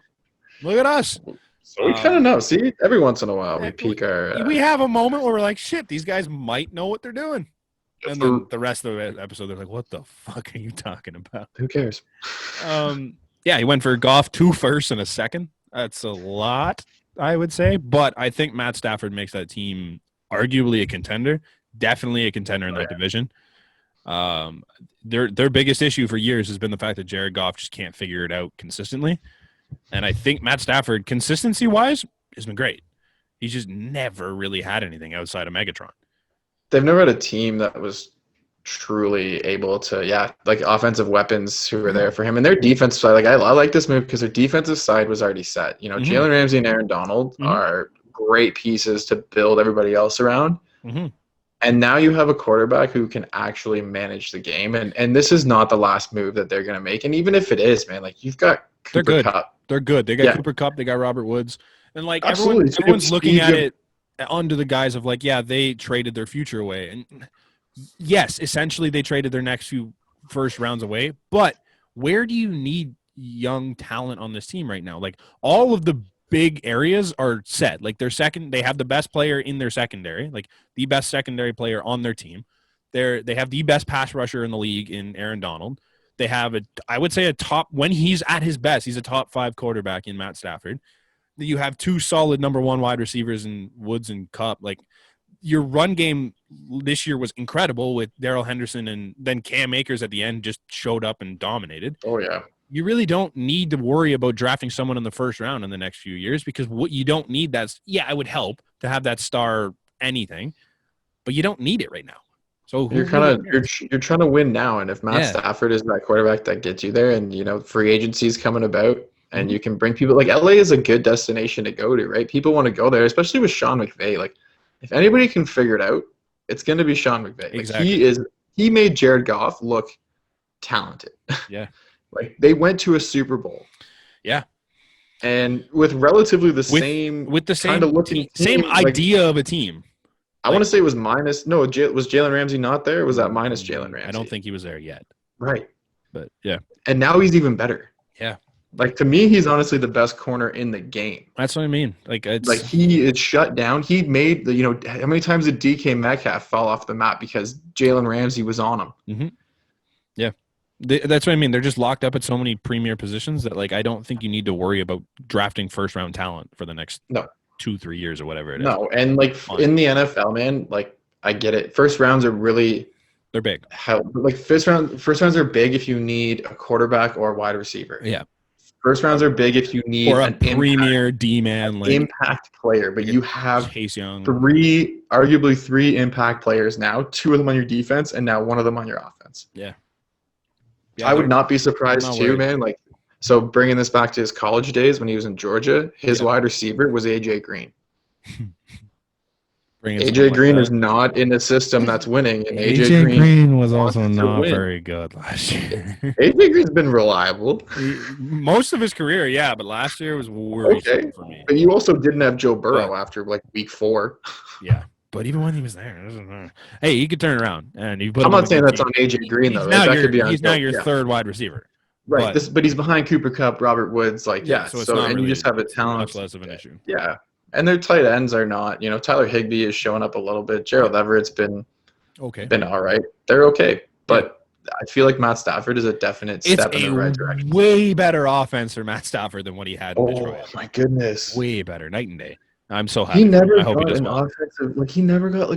look at us. So we kind of know. See, every once in a while we peek our... we have a moment where we're like, shit, these guys might know what they're doing. And then the rest of the episode, they're like, what the fuck are you talking about? Who cares? He went for Goff 2 firsts and a second. That's a lot, I would say. But I think Matt Stafford makes that team arguably a contender, definitely a contender in that division. Their biggest issue for years has been the fact that Jared Goff just can't figure it out consistently. And I think Matt Stafford, consistency-wise, has been great. He's just never really had anything outside of Megatron. They've never had a team that was truly able to, offensive weapons who were there for him. And their defense side, I like this move because their defensive side was already set. Jalen Ramsey and Aaron Donald are great pieces to build everybody else around. Mm-hmm. And now you have a quarterback who can actually manage the game. And this is not the last move that they're going to make. And even if it is, man, you've got Cooper Kupp. They're good. They got Cooper Kupp. They got Robert Woods. And everyone's looking at it under the guise of they traded their future away. And yes, essentially they traded their next few first rounds away. But where do you need young talent on this team right now. Like all of the big areas are set. Like they have the best player in their secondary, like the best secondary player on their team. They have the best pass rusher in the league in Aaron Donald. They have I would say when he's at his best, he's a top 5 quarterback in Matt Stafford. You have 2 solid number 1 wide receivers in Woods and Kupp. Like your run game this year was incredible with Darrell Henderson, and then Cam Akers at the end just showed up and dominated. Oh yeah. You really don't need to worry about drafting someone in the first round in the next few years, because what you don't need it would help to have that star anything, but you don't need it right now. So you're trying to win now, and if Matt Stafford is that quarterback that gets you there, and free agency is coming about, and you can bring people, like LA is a good destination to go to, right? People want to go there, especially with Sean McVay. Like if anybody can figure it out, it's going to be Sean McVay. Exactly. Like he made Jared Goff look talented. Yeah. Like they went to a Super Bowl. Yeah. And with relatively the same kind of looking same idea of a team. I want to say it was minus. No, was Jalen Ramsey not there? Or was that minus Jalen Ramsey? I don't think he was there yet. Right. But yeah. And now he's even better. Yeah. Like to me, he's honestly the best corner in the game. That's what I mean. Like he is shut down. He made how many times did DK Metcalf fall off the map because Jalen Ramsey was on him? Mm-hmm. Yeah. That's what I mean. They're just locked up at so many premier positions that I don't think you need to worry about drafting first round talent for the next 2-3 years or whatever it is. No, and in the NFL, man, I get it. First rounds are they're big. First rounds are big if you need a quarterback or a wide receiver. Yeah. First rounds are big if you need an premier D-man impact player, but you have Chase Young. arguably three impact players now, 2 of them on your defense and now 1 of them on your offense. Yeah. I would not be surprised too, man. So bringing this back to his college days when he was in Georgia, his wide receiver was AJ Green. AJ Green is not in a system that's winning, and AJ Green was also not very good last year. AJ Green's been reliable most of his career, yeah, but last year was worrisome for me. But you also didn't have Joe Burrow after week 4. Yeah. But even when he was there, hey, he could turn around, and I'm not saying that's on AJ Green though. He's now your third wide receiver, right? But he's behind Cooper Kupp, Robert Woods, so you just have a talent. Much less of an issue. Yeah, and their tight ends are not. Tyler Higbee is showing up a little bit. Gerald Everett's been all right. They're okay, but I feel like Matt Stafford is a definite step in the right direction. Way better offense for Matt Stafford than what he had in Detroit. Oh my goodness, way better, night and day. I'm so happy. He never got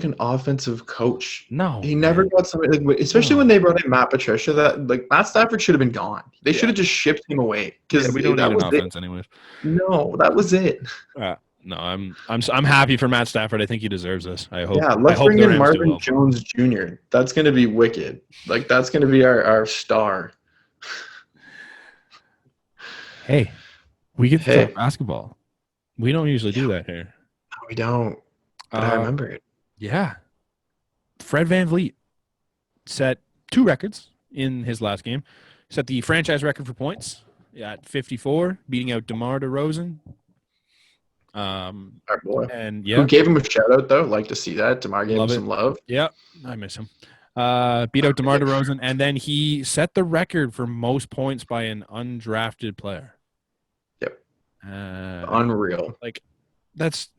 an offensive coach. No, he never got somebody. Especially when they brought in Matt Patricia, that Matt Stafford should have been gone. They should have just shipped him away because we don't need an offense anyways. No, that was it. No, I'm happy for Matt Stafford. I think he deserves this. I hope. Yeah, let's bring in Marvin Jones Jr. That's going to be wicked. That's going to be our star. Hey, we get to talk basketball. We don't usually do that here. No, we don't. But I remember it. Yeah. Fred VanVleet set 2 records in his last game. Set the franchise record for points at 54, beating out DeMar DeRozan. Our boy. And who gave him a shout out though? Like to see that. DeMar gave him some love. Yeah, I miss him. Beat out DeMar DeRozan, and then he set the record for most points by an undrafted player. Unreal. That's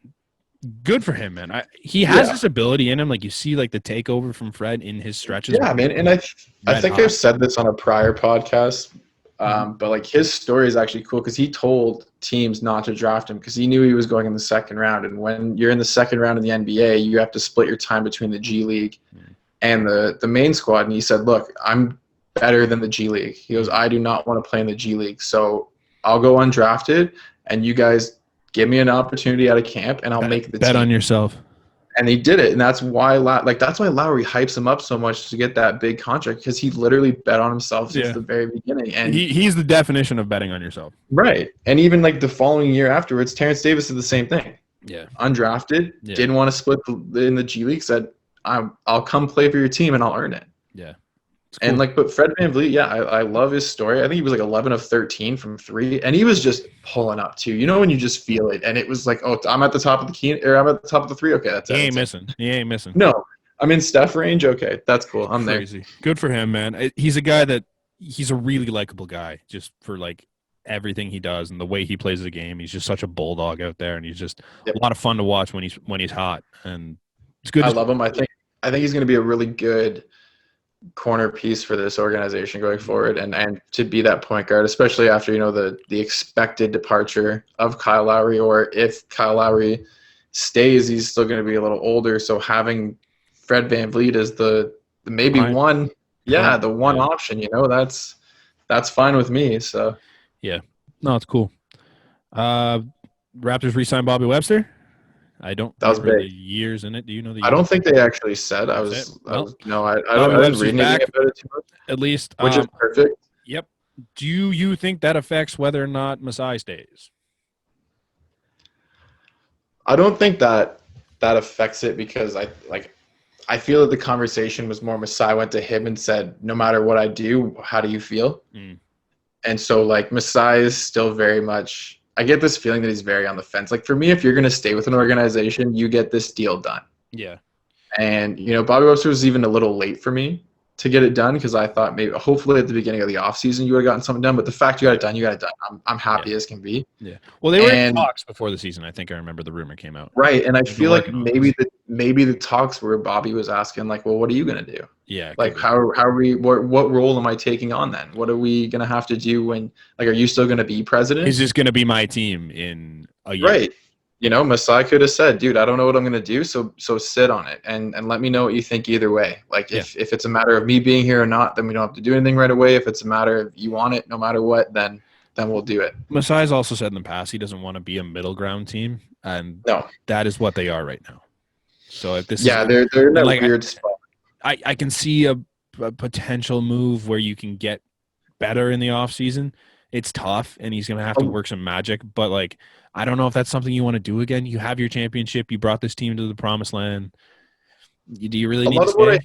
good for him, man. He has this ability in him. You see the takeover from Fred in his stretches. Yeah, man. And I think I've said this on a prior podcast, but his story is actually cool because he told teams not to draft him because he knew he was going in the second round. And when you're in the second round of the NBA, you have to split your time between the G League and the main squad. And he said, look, I'm better than the G League. He goes, I do not want to play in the G League. So I'll go undrafted, and you guys give me an opportunity at a camp, and I'll make the bet team. On yourself. And he did it, and that's why Lowry hypes him up so much to get that big contract because he literally bet on himself since the very beginning. And he's the definition of betting on yourself. Right, and even the following year afterwards, Terrence Davis did the same thing. Yeah, undrafted, didn't want to split in the G League. Said, I'll come play for your team, and I'll earn it. Yeah. Cool. And but Fred VanVleet, I love his story. I think he was 11 of 13 from 3, and he was just pulling up too. When you just feel it, and it was I'm at the top of the key, or I'm at the top of the 3. Okay, that's it. He ain't missing. No, I'm in Steph range. Okay, that's cool. I'm Crazy. There. Good for him, man. He's a guy that he's a really likable guy just for like everything he does and the way he plays the game. He's just such a bulldog out there, and he's just a lot of fun to watch when he's hot. And it's good. I love him. I think he's going to be a really good corner piece for this organization going forward, and to be that point guard, especially after the expected departure of Kyle Lowry, or if Kyle Lowry stays, he's still going to be a little older. So having Fred VanVleet as the maybe one option, that's fine with me. So yeah, no, it's cool. Raptors re-signed Bobby Webster. I don't remember the years in it. Do you know the years? I don't think they actually said. I didn't read anything about it too much. At least, which is perfect. Yep. Do you think that affects whether or not Masai stays? I don't think that affects it, because I feel that the conversation was more Masai went to him and said, no matter what I do, how do you feel? And so like Masai is still very much, I get this feeling that he's very on the fence. Like for me, if you're going to stay with an organization, you get this deal done. Yeah. And, Bobby Webster was even a little late for me to get it done, because I thought hopefully at the beginning of the offseason you would have gotten something done. But the fact you got it done, I'm happy as can be. Yeah. Well, they were in talks before the season. I think I remember the rumor came out. Right. And I feel like maybe the talks where Bobby was asking, like, well, what are you going to do? Yeah. Like, how are we, what role am I taking on then? What are we going to have to do when, like, are you still going to be president? Is this going to be my team in a year? Right. Masai could have said, dude, I don't know what I'm going to do. So sit on it and let me know what you think either way. Like if it's a matter of me being here or not, then we don't have to do anything right away. If it's a matter of you want it, no matter what, then we'll do it. Masai's also said in the past, he doesn't want to be a middle ground team. And that is what they are right now. So if this they're in a weird spot. I can see a potential move where you can get better in the off season. It's tough and he's going to have to work some magic, but like, I don't know if that's something you want to do again. You have your championship. You brought this team to the promised land. Do you really need to stay?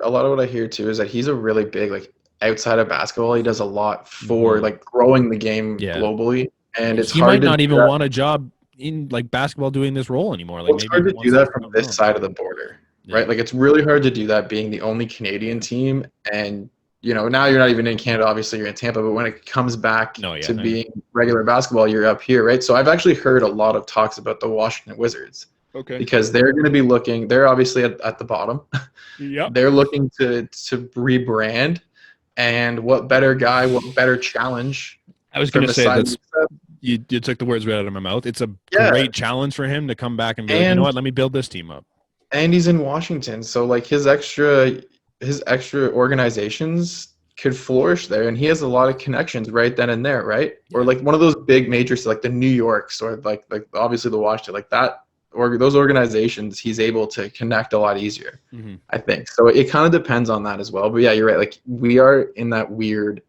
A lot of what I hear too is that he's a really big, like outside of basketball, he does a lot for like growing the game globally. And it's hard might not even want a job in like basketball doing this role anymore. Like it's hard to do that from this side of the border, right? Like it's really hard to do that being the only Canadian team. And now you're not even in Canada, obviously you're in Tampa, but when it comes back to being regular basketball, you're up here, right? So I've actually heard a lot of talks about the Washington Wizards. Okay. Because they're going to be looking, they're obviously at the bottom. Yep. They're looking to rebrand, and what better challenge? I was going to say that you took the words right out of my mouth. It's a great challenge for him to come back and be like, you know what, let me build this team up. And he's in Washington, so like his extra organizations could flourish there, and he has a lot of connections right then and there, right? Yeah. Or like one of those big majors, like the New Yorks, or like obviously the Washington, like that, or those organizations, he's able to connect a lot easier, I think. So it kind of depends on that as well. But yeah, you're right. Like we are in that weird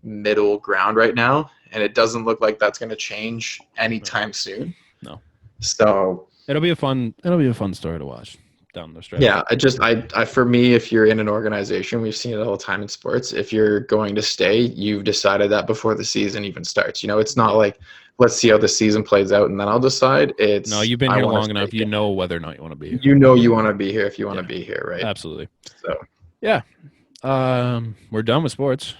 middle ground right now, and it doesn't look like that's going to change anytime soon. No. So it'll be a fun story to watch down the stretch. Yeah, I for me, if you're in an organization, we've seen it all the time in sports. If you're going to stay, you've decided that before the season even starts. It's not like, let's see how the season plays out and then I'll decide. It's no, you've been here long enough. You know whether or not you want to be here. You want to be here if you want to be here, right? Absolutely. So yeah, we're done with sports.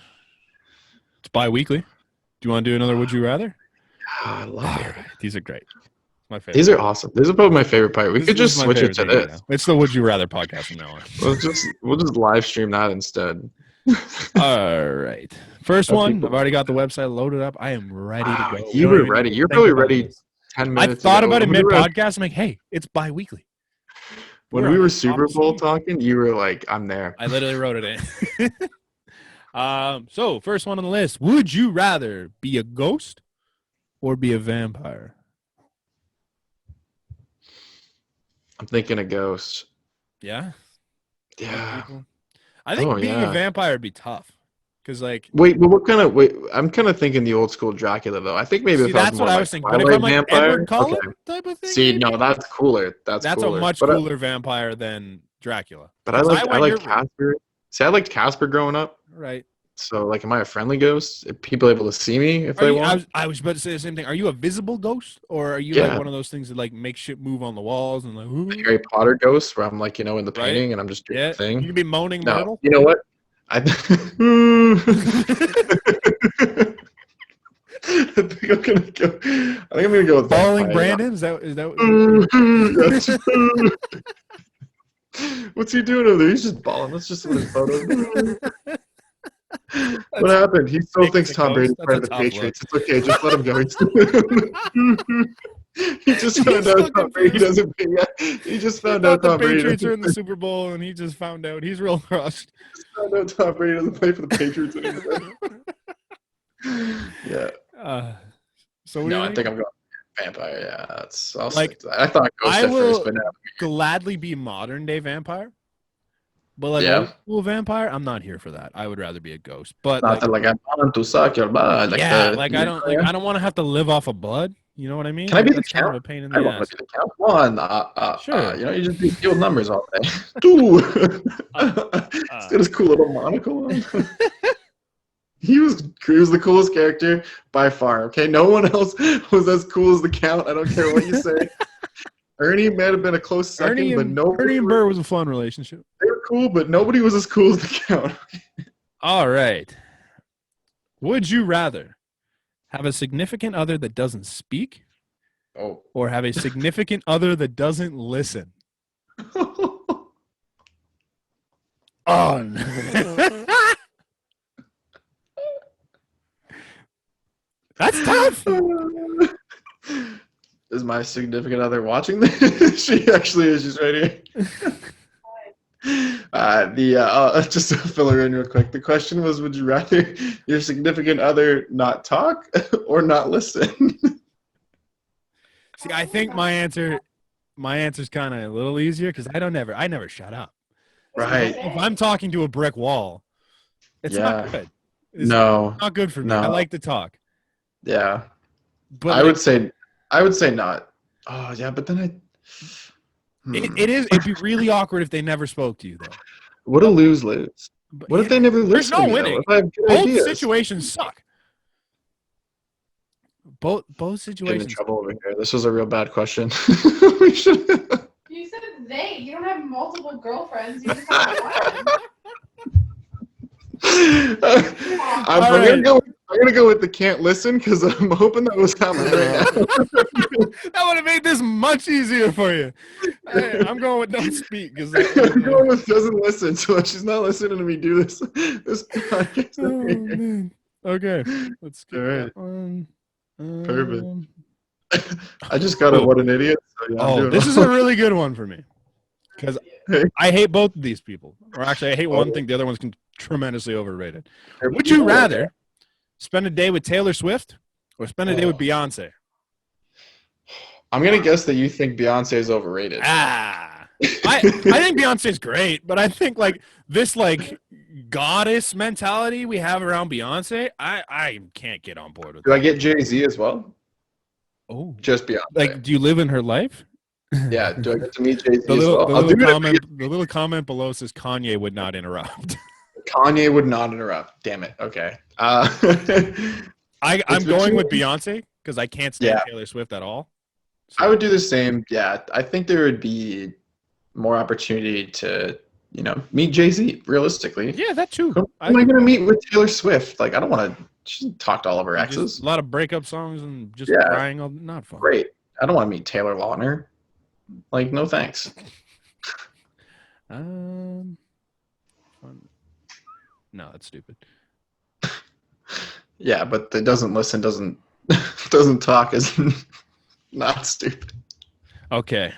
It's bi-weekly. Do you want to do another Would You Rather? I love it. These are great. My favorite. These are awesome. This is probably my favorite part. We could just switch it to this. Right, it's the Would You Rather podcast from now on. We'll just live stream that instead. All right. First one. I've already got the website loaded up. I am ready to go. You were ready. You're probably ready 10 minutes I thought about it mid-podcast. I'm like, hey, it's bi-weekly. When we were Super Bowl talking, you were like, I'm there. I literally wrote it in. So, first one on the list. Would you rather be a ghost or be a vampire? I'm thinking a ghost. Yeah? Yeah. I think being a vampire would be tough. Because, like... Wait, but I'm kind of thinking the old school Dracula, though. I think maybe if that's what I was thinking. But if I'm like Edward Cullen type of thing... See, no, that's cooler. That's cooler. A much cooler vampire than Dracula. But I like Casper. See, I liked Casper growing up. Right. So, like, am I a friendly ghost? Are people able to see me if they want? I was about to say the same thing. Are you a visible ghost, or are you like one of those things that like make shit move on the walls and like Harry Potter ghost, where I'm like, in the painting and I'm just doing the thing. You could be moaning Myrtle. You know what? I think I'm gonna go with Balling vampire. Brandon. Is that Yes. What's he doing over there? He's just balling. Let's just look at his photos. What happened? He still thinks Tom Brady is part of the Patriots. Look. It's okay. Just let him go. He just found out Tom Brady doesn't pay yet. He just found out Tom Brady. The Patriots are in the Super Bowl, and he just found out. He's real crushed. He just found out Tom Brady doesn't play for the Patriots anymore. Yeah. So no, I think I'm going vampire. Yeah, I'll like. I thought Ghost at first, but now gladly be modern day vampire. But like old school vampire, I'm not here for that. I would rather be a ghost. But not like I want to suck your blood. Like I don't want to have to live off of blood. You know what I mean? Can I be the count? Kind of a pain in the ass. The count. One. Sure. You just do field numbers all day. Two. He's got his cool little monocle on. He was the coolest character by far. Okay, no one else was as cool as the Count. I don't care what you say. Ernie might have been a close second, Ernie and Burr was a fun relationship. They were cool, but nobody was as cool as the Count. All right. Would you rather have a significant other that doesn't speak, or have a significant other that doesn't listen? That's tough. Is my significant other watching this? She actually is. She's right here. Just to fill her in real quick. The question was, would you rather your significant other not talk or not listen? See, I think my answer's kind of a little easier because I never shut up. Right. If I'm talking to a brick wall, it's not good. It's not good for me. I like to talk. Yeah. But I would say not. Oh yeah, but then it'd be really awkward if they never spoke to you though. What a lose-lose. What if they never listen? There's no winning. Both situations suck. Both situations. Getting in trouble over here. This was a real bad question. We should. You said they. You don't have multiple girlfriends. You just have one. I'm gonna go with the can't listen because I'm hoping that was coming right now. That would have made this much easier for you. I'm going with don't speak because I'm going with doesn't listen. So she's not listening to me do this podcast. Oh, man. Okay, let's get that one. Perfect. I just got what an idiot. So yeah, this is a really good one for me because I hate both of these people. Or actually, I hate one thing. The other one's tremendously overrated. Would you rather spend a day with Taylor Swift or spend a day with Beyonce? I'm gonna guess that you think Beyonce is overrated. I think Beyonce's great, but I think like this goddess mentality we have around Beyonce, I can't get on board with. Do I get Jay-Z as well? Oh, just Beyonce. Like, do you live in her life? Yeah. Do I get to meet Jay-Z? The little comment below says Kanye would not interrupt. Kanye would not interrupt. Damn it. Okay. I'm going with Beyonce because I can't stand Taylor Swift at all. So. I would do the same. Yeah. I think there would be more opportunity to, meet Jay-Z realistically. Yeah, that too. Who am I going to meet with Taylor Swift? Like, I don't want to. She talked to all of her exes. A lot of breakup songs and just crying. Not fun. Great. I don't want to meet Taylor Lautner. Like, no thanks. No, that's stupid. Yeah, but the doesn't listen, doesn't talk is not stupid. Okay.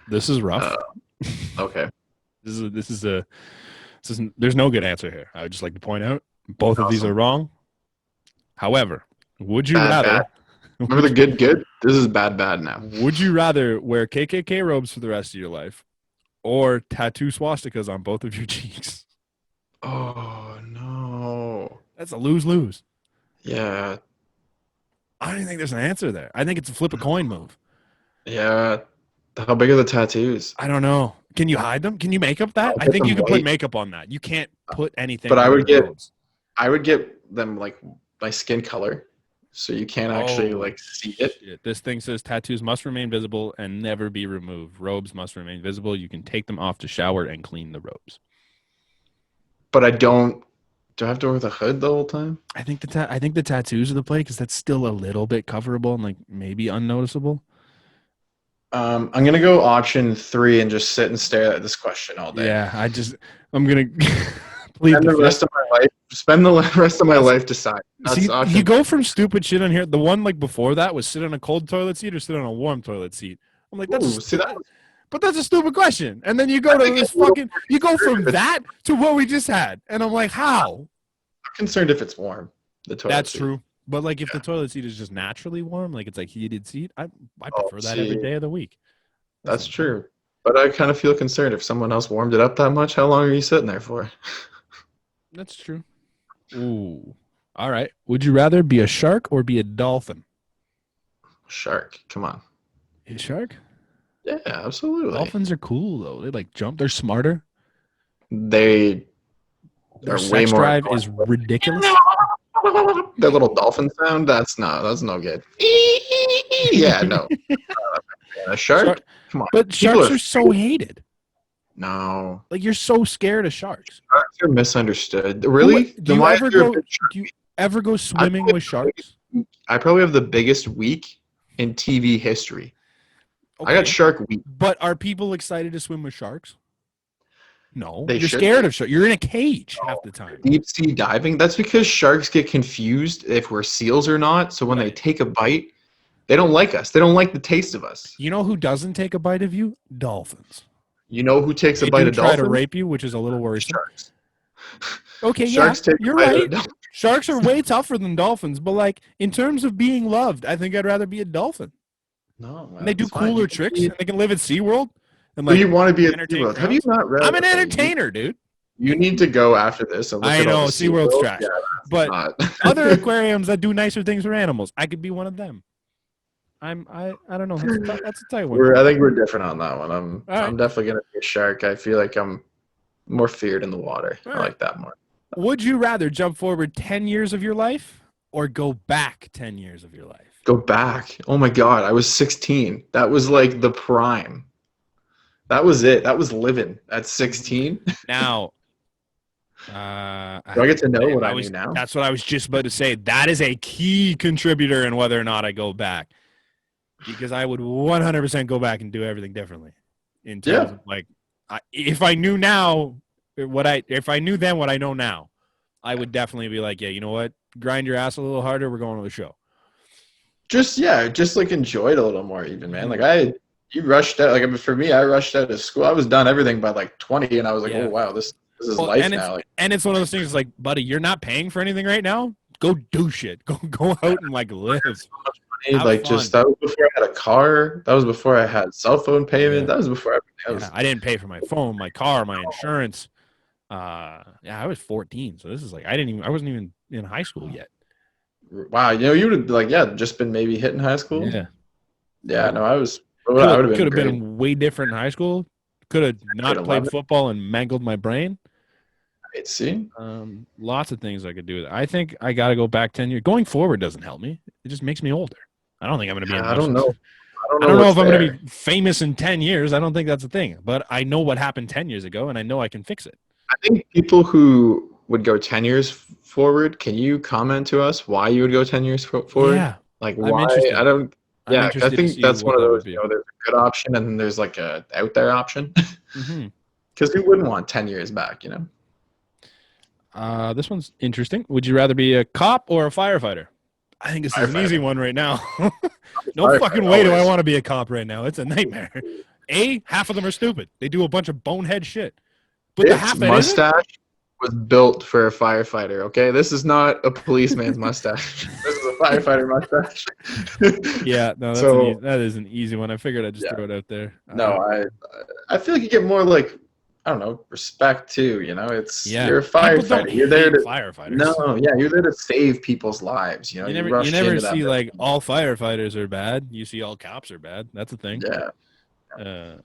This is rough. Okay. There's no good answer here. I would just like to point out both of these are wrong. However, would you rather bad. Remember the good? This is bad now. Would you rather wear KKK robes for the rest of your life or tattoo swastikas on both of your cheeks? Oh, no. That's a lose-lose. Yeah. I don't even think there's an answer there. I think it's a flip a coin move. Yeah. How big are the tattoos? I don't know. Can you hide them? Can you make up that? I think you can put makeup on that. You can't put anything. But I would get them like my skin color, so you can't actually see it. Shit. This thing says tattoos must remain visible and never be removed. Robes must remain visible. You can take them off to shower and clean the robes. but I don't. Do I have to wear the hood the whole time? I think the tattoos are the play because that's still a little bit coverable and like maybe unnoticeable. I'm gonna go option 3 and just sit and stare at this question all day. Yeah, I'm gonna plead Spend the rest of my life. Spend the rest of my life deciding. See, you go from stupid shit on here. The one like before that was sit on a cold toilet seat or sit on a warm toilet seat. I'm like, but that's a stupid question. And then you go to this fucking. You go from that to what we just had, and I'm like, how? I'm concerned if it's warm. The toilet. That's seat. true. But like, if the toilet seat is just naturally warm, like it's like heated seat, I prefer that every day of the week. That's true. But I kind of feel concerned if someone else warmed it up that much. How long are you sitting there for? That's true. Ooh. All right. Would you rather be a shark or be a dolphin? Shark. Come on. A shark? Yeah, absolutely. Dolphins are cool though. They like jump. They're smarter. Their sex drive is ridiculous. That little dolphin sound, that's no good. Yeah, no. A shark? Come on. But sharks are so hated. No. Like, you're so scared of sharks. Sharks are misunderstood. Really? Do you ever go swimming with sharks? I probably have the biggest week in TV history. Okay. I got Shark Week. But are people excited to swim with sharks? No. You're scared of sharks. You're in a cage half the time. Deep sea diving, that's because sharks get confused if we're seals or not. So when they take a bite, they don't like us. They don't like the taste of us. You know who doesn't take a bite of you? Dolphins. You know who takes a bite of dolphins? They try to rape you, which is a little worrisome. Sharks. Okay, you're right. Sharks are way tougher than dolphins, but like in terms of being loved, I think I'd rather be a dolphin. No, and they do cooler tricks. And they can live at SeaWorld. And like, you want to be at SeaWorld? Have you not read? I'm an entertainer, dude. You need to go after this. And look I know SeaWorld's trash, yeah, but other aquariums that do nicer things for animals, I could be one of them. I don't know. That's a tight one. I think we're different on that one. I'm definitely gonna be a shark. I feel like I'm more feared in the water. I like that more. Would you rather jump forward 10 years of your life or go back 10 years of your life? Go back. Oh my God, I was 16. That was like the prime. That was it. That was living at 16. Now, do I get to know what I do now? That's what I was just about to say. That is a key contributor in whether or not I go back. Because I would 100% go back and do everything differently. In terms of like, if I knew now if I knew then what I know now, I would definitely be like, yeah, you know what? Grind your ass a little harder. We're going to the show. Just like enjoy it a little more, even, man. Like you rushed out. Like for me, I rushed out of school. I was done everything by like 20, and I was like, oh wow, this is life now. And it's one of those things. Like, buddy, you're not paying for anything right now. Go do shit. Go out and like live. Like just that was before I had a car. That was before I had cell phone payment. Yeah. That was before everything. I didn't pay for my phone, my car, my insurance. I was 14, so this is like I wasn't even in high school yet. Wow, you would have just been maybe hitting high school. Yeah. No, I was. Could have been way different in high school. Could have not played football and mangled my brain. Right, see, lots of things I could do with it. I think I got to go back 10 years. Going forward doesn't help me. It just makes me older. I don't think I'm going to be. I don't know if I'm going to be famous in 10 years. I don't think that's a thing. But I know what happened 10 years ago, and I know I can fix it. I think people who would go 10 years forward, can you comment to us why you would go 10 years forward? Yeah. Like why? I don't. Yeah, I think that's one of those. There's a good option, and then there's like a out there option. Because who wouldn't want 10 years back? This one's interesting. Would you rather be a cop or a firefighter? I think this is an easy one right now. No fucking way do I want to be a cop right now. It's a nightmare. Half of them are stupid. They do a bunch of bonehead shit. But the half mustache was built for a firefighter, okay? This is not a policeman's mustache. This is a firefighter mustache. Yeah, no, that is an easy one. I figured I'd just throw it out there. No, I feel like you get more like, I don't know, respect too, you're a firefighter. You're there to firefighters. No, yeah, you're there to save people's lives, You never see like all firefighters are bad. You see all cops are bad. That's a thing. Yeah.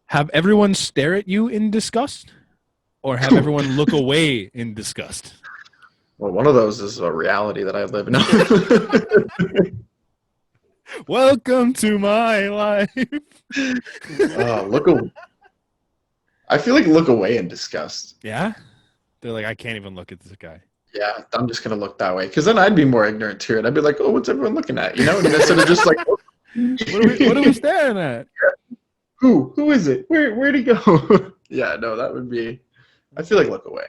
Have everyone stare at you in disgust, or have everyone look away in disgust? Well, one of those is a reality that I live in. Welcome to my life. Look away. I feel like look away in disgust. Yeah? They're like, I can't even look at this guy. Yeah, I'm just going to look that way. Because then I'd be more ignorant to it. I'd be like, oh, what's everyone looking at? You know? And instead of just like, oh. What are we staring at? Who is it? Where'd he go? Yeah, no, that would be, I feel like look away.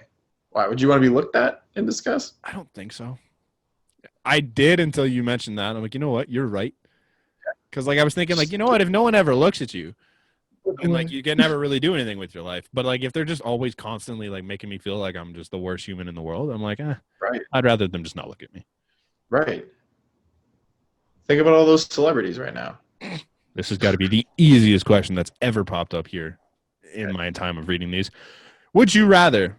Why? Would you want to be looked at in disgust? I don't think so. I did until you mentioned that. I'm like, you know what? You're right. Because like I was thinking, like, you know what? If no one ever looks at you, and like you can never really do anything with your life. But like if they're just always constantly like making me feel like I'm just the worst human in the world, I'm like, right. I'd rather them just not look at me. Right. Think about all those celebrities right now. This has got to be the easiest question that's ever popped up here in my time of reading these. Would you rather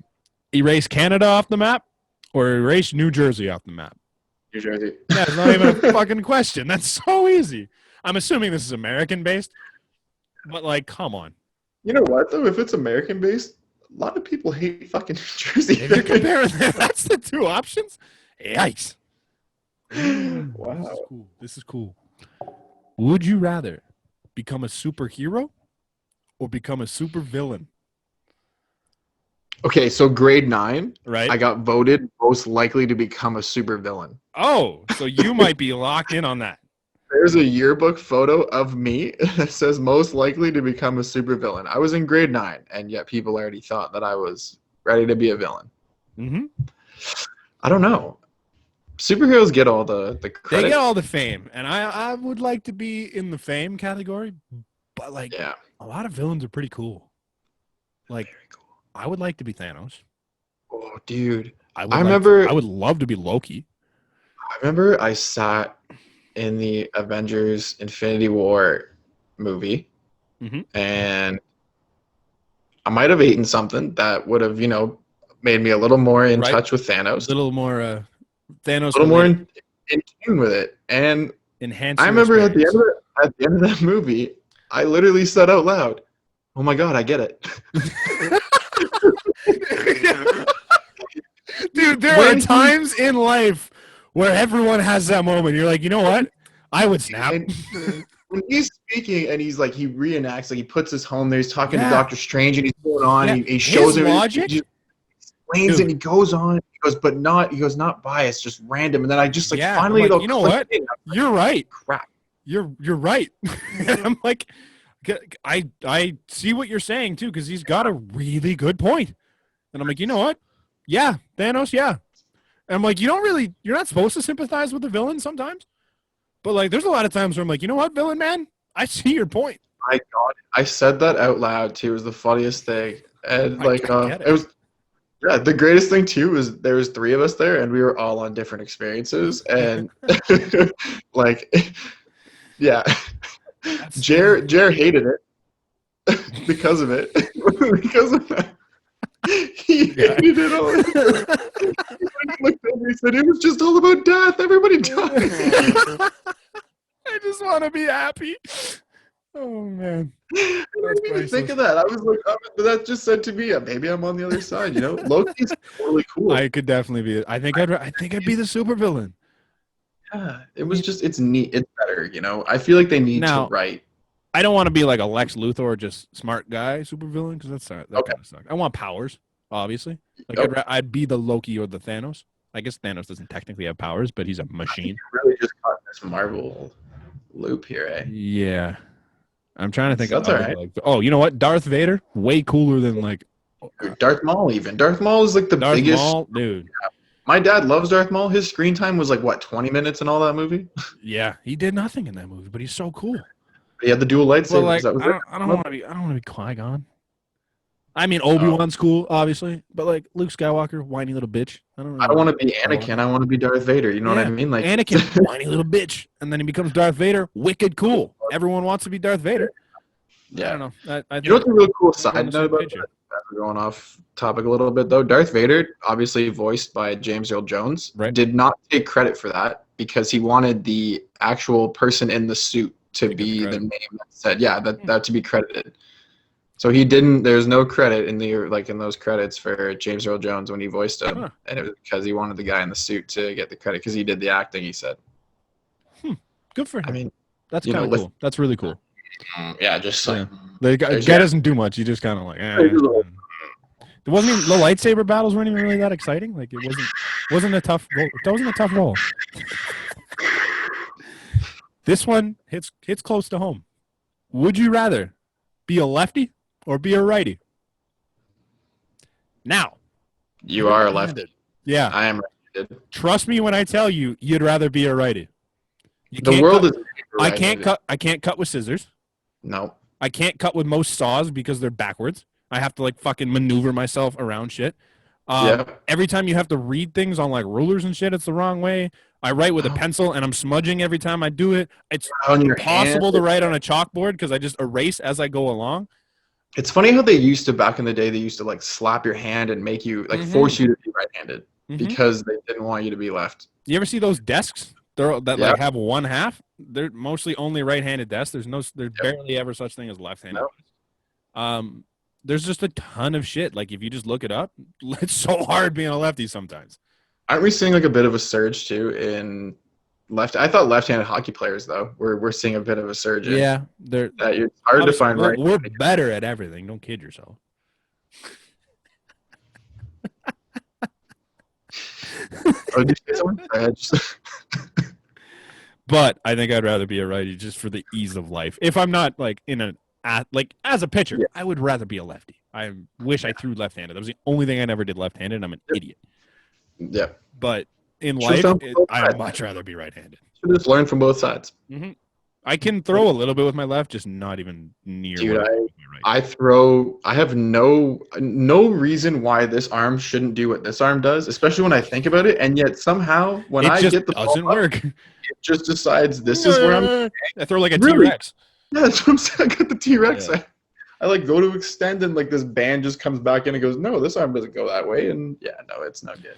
erase Canada off the map or erase New Jersey off the map? New Jersey. That's not even a fucking question. That's so easy. I'm assuming this is American-based, but, like, come on. You know what, though? If it's American-based, a lot of people hate fucking New Jersey. If you're comparing that's the two options? Yikes. Wow. This is cool. Would you rather become a superhero or become a supervillain? Okay, so grade 9, right? I got voted most likely to become a supervillain. Oh, so you might be locked in on that. There's a yearbook photo of me that says most likely to become a supervillain. I was in grade 9, and yet people already thought that I was ready to be a villain. Mm-hmm. I don't know. Superheroes get all the credit. They get all the fame, and I would like to be in the fame category, but like a lot of villains are pretty cool. Like, very cool. I would like to be Thanos. Oh, dude. I would love to be Loki. I remember I sat in the Avengers Infinity War movie, and I might have eaten something that would have, made me a little more in touch with Thanos. A little more Thanos. A little more in tune with it. And enhance. I remember at the end of that movie, I literally said out loud, "Oh my God, I get it." Dude, there are times in life where everyone has that moment. You're like, you know what? I would snap. When he's speaking and he's like, he reenacts, like he puts his home there, he's talking to Doctor Strange and he's going on, he shows him logic. He explains it, and he goes on, he goes, not biased, just random. And then I just finally, like, you know what? You're right. Crap. You're right. And I'm like, I see what you're saying too, because he's got a really good point. And I'm like, you know what? Yeah, Thanos, yeah. And I'm like, you're not supposed to sympathize with the villain sometimes. But like, there's a lot of times where I'm like, you know what, villain man? I see your point. I said that out loud too. It was the funniest thing. And it was, the greatest thing too was there was 3 of us there and we were all on different experiences. And like, yeah, Jer hated it because of it. Because of that. He hated it all. He looked at me and said, "It was just all about death. Everybody died." I just want to be happy. Oh man, I didn't even think of that. I was like, that just said to me, maybe I'm on the other side. Loki's totally cool. I could definitely be. I think I'd be the supervillain. Yeah, it was just it's neat. It's better. I feel like they need to write. I don't want to be like a Lex Luthor or just smart guy supervillain because that kind of sucks. I want powers, obviously. Like I'd be the Loki or the Thanos. I guess Thanos doesn't technically have powers, but he's a machine. You really just caught this Marvel loop here, eh? Yeah, I'm trying to think. That's all right. You know what? Darth Vader, way cooler than like Darth Maul. Even Darth Maul is like the biggest. Maul, dude. My dad loves Darth Maul. His screen time was like 20 minutes in all that movie. Yeah, he did nothing in that movie, but he's so cool. He had the dual lightsabers. Well, I don't want to be Qui-Gon. I mean, Obi-Wan's cool, obviously, but like Luke Skywalker, whiny little bitch. I don't want to be Anakin. I want to be Darth Vader. You know what I mean? Like Anakin, whiny little bitch, and then he becomes Darth Vader. Wicked cool. Everyone wants to be Darth Vader. Yeah, I don't know. You know what's a real cool side note about that? We're going off topic a little bit though. Darth Vader, obviously voiced by James Earl Jones, did not take credit for that because he wanted the actual person in the suit to be the name that said, that to be credited. So he didn't. There's no credit in in those credits for James Earl Jones when he voiced him, and it was because he wanted the guy in the suit to get the credit because he did the acting. He said, "Good for him." I mean, that's kind of cool. That's really cool. Yeah, just like the guy doesn't do much. He just kind of like. It wasn't even, the lightsaber battles weren't even really that exciting. Like it wasn't a tough role. That wasn't a tough role. This one hits close to home. Would you rather be a lefty or be a righty? Now. You are a lefty. Yeah. I am righty. Trust me when I tell you you'd rather be a righty. The world is I can't cut with scissors. No. I can't cut with most saws because they're backwards. I have to like fucking maneuver myself around shit. Every time you have to read things on like rulers and shit, it's the wrong way. I write with a pencil and I'm smudging every time I do it. It's impossible to write on a chalkboard because I just erase as I go along. It's funny how they used to, back in the day, they used to like slap your hand and make you like force you to be right-handed because they didn't want you to be left. You ever see those desks that like have one half? They're mostly only right-handed desks. There's barely ever such thing as left-handed. Nope. There's just a ton of shit. Like if you just look it up, it's so hard being a lefty sometimes. Aren't we seeing like a bit of a surge too in left? I thought left-handed hockey players though we're seeing a bit of a surge. Yeah, it's hard to find right. We're better at everything. Don't kid yourself. But I think I'd rather be a righty just for the ease of life. If I'm not like as a pitcher, I would rather be a lefty. I wish I threw left-handed. That was the only thing I never did left-handed, and I'm an idiot. Yeah. But in life, I'd much rather be right-handed. You just learn from both sides. Mm-hmm. I can throw a little bit with my left, just not even near. Dude, I have no reason why this arm shouldn't do what this arm does, especially when I think about it. And yet somehow when I get the doesn't ball work. It just decides this is where I'm. I throw like a T-Rex. Yeah, that's what I'm saying. I got the T-Rex. Yeah. I like go to extend and like this band just comes back in and goes, no, this arm doesn't go that way. And yeah, no, it's not good.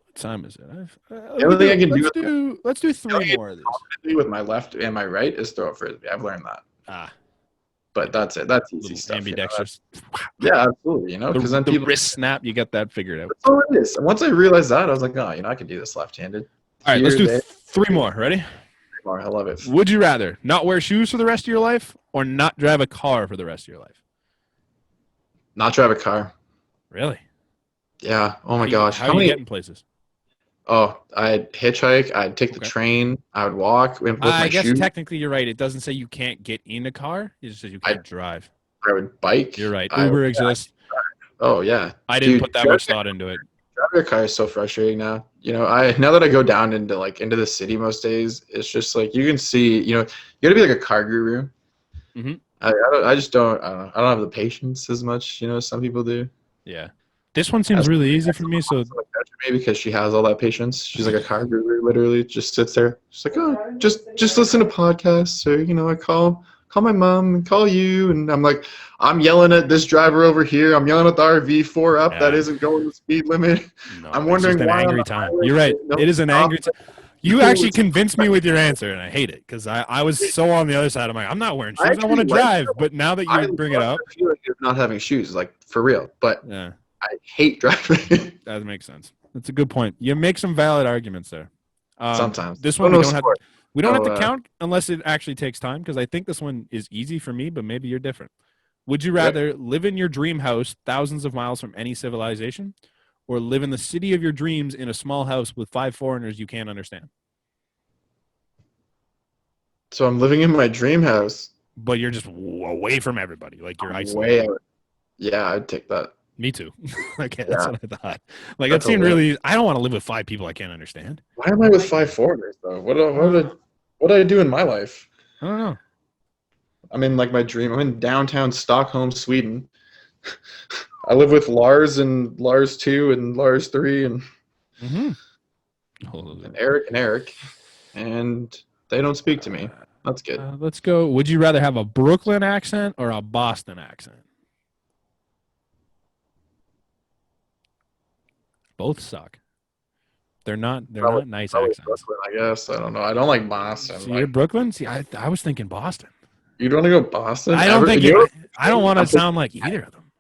What time is it? The only thing I can let's do 3 more of these. With my left and my right is throw a frisbee. I've learned that. But that's it. That's easy stuff. Ambidextrous. Yeah, absolutely. Because then the wrist snap, you get that figured out. That's all it is. And once I realized that, I was like, I can do this left-handed. All right, let's do 3 more. Ready? 3 more. I love it. Would you rather not wear shoes for the rest of your life or not drive a car for the rest of your life? Not drive a car. Really? Yeah. Oh my gosh. How are you getting places? Oh, I'd hitchhike. I'd take the train. I would walk. I guess technically you're right. It doesn't say you can't get in a car. It just says you can't drive. I would bike. You're right. Uber exists. Oh yeah. I didn't put that much thought into it. Driving a car is so frustrating now. Now that I go down into the city most days, it's just like you can see. You gotta be like a car guru. Mm-hmm. I just don't. I don't have the patience as much. Some people do. Yeah. This one seems really easy for me. So maybe because she has all that patience. She's like a car guru, literally just sits there. She's like, oh, just listen to podcasts, or I call my mom and call you, and I'm like, I'm yelling at this driver over here. I'm yelling at the RV4 up that isn't going the speed limit. No, I'm wondering why. Angry time. You're right. It is an angry time. You actually convinced me with your answer, and I hate it because I was so on the other side. I'm like, I'm not wearing shoes. I want to drive, but now that you bring it up, I feel like you're not having shoes, like for real. But yeah. I hate driving. That makes sense. That's a good point. You make some valid arguments there. Sometimes. This one we don't have to count unless it actually takes time, because I think this one is easy for me, but maybe you're different. Would you rather live in your dream house thousands of miles from any civilization, or live in the city of your dreams in a small house with 5 foreigners you can't understand? So I'm living in my dream house. But you're just away from everybody. Like you're isolated. Way out. Yeah, I'd take that. Me too. Okay, that's what I thought. Like that seemed really. I don't want to live with 5 people I can't understand. Why am I with 5 foreigners though? What do I do in my life? I don't know. I'm in like my dream. I'm in downtown Stockholm, Sweden. I live with Lars and Lars 2 and Lars 3 and and Eric, and they don't speak to me. That's good. Let's go. Would you rather have a Brooklyn accent or a Boston accent? Both suck. They're not nice accents. Brooklyn, I guess. I don't know. I don't like Boston. So you're Brooklyn? See, I was thinking Boston. You'd want to go Boston? I don't I don't want to sound like either of them.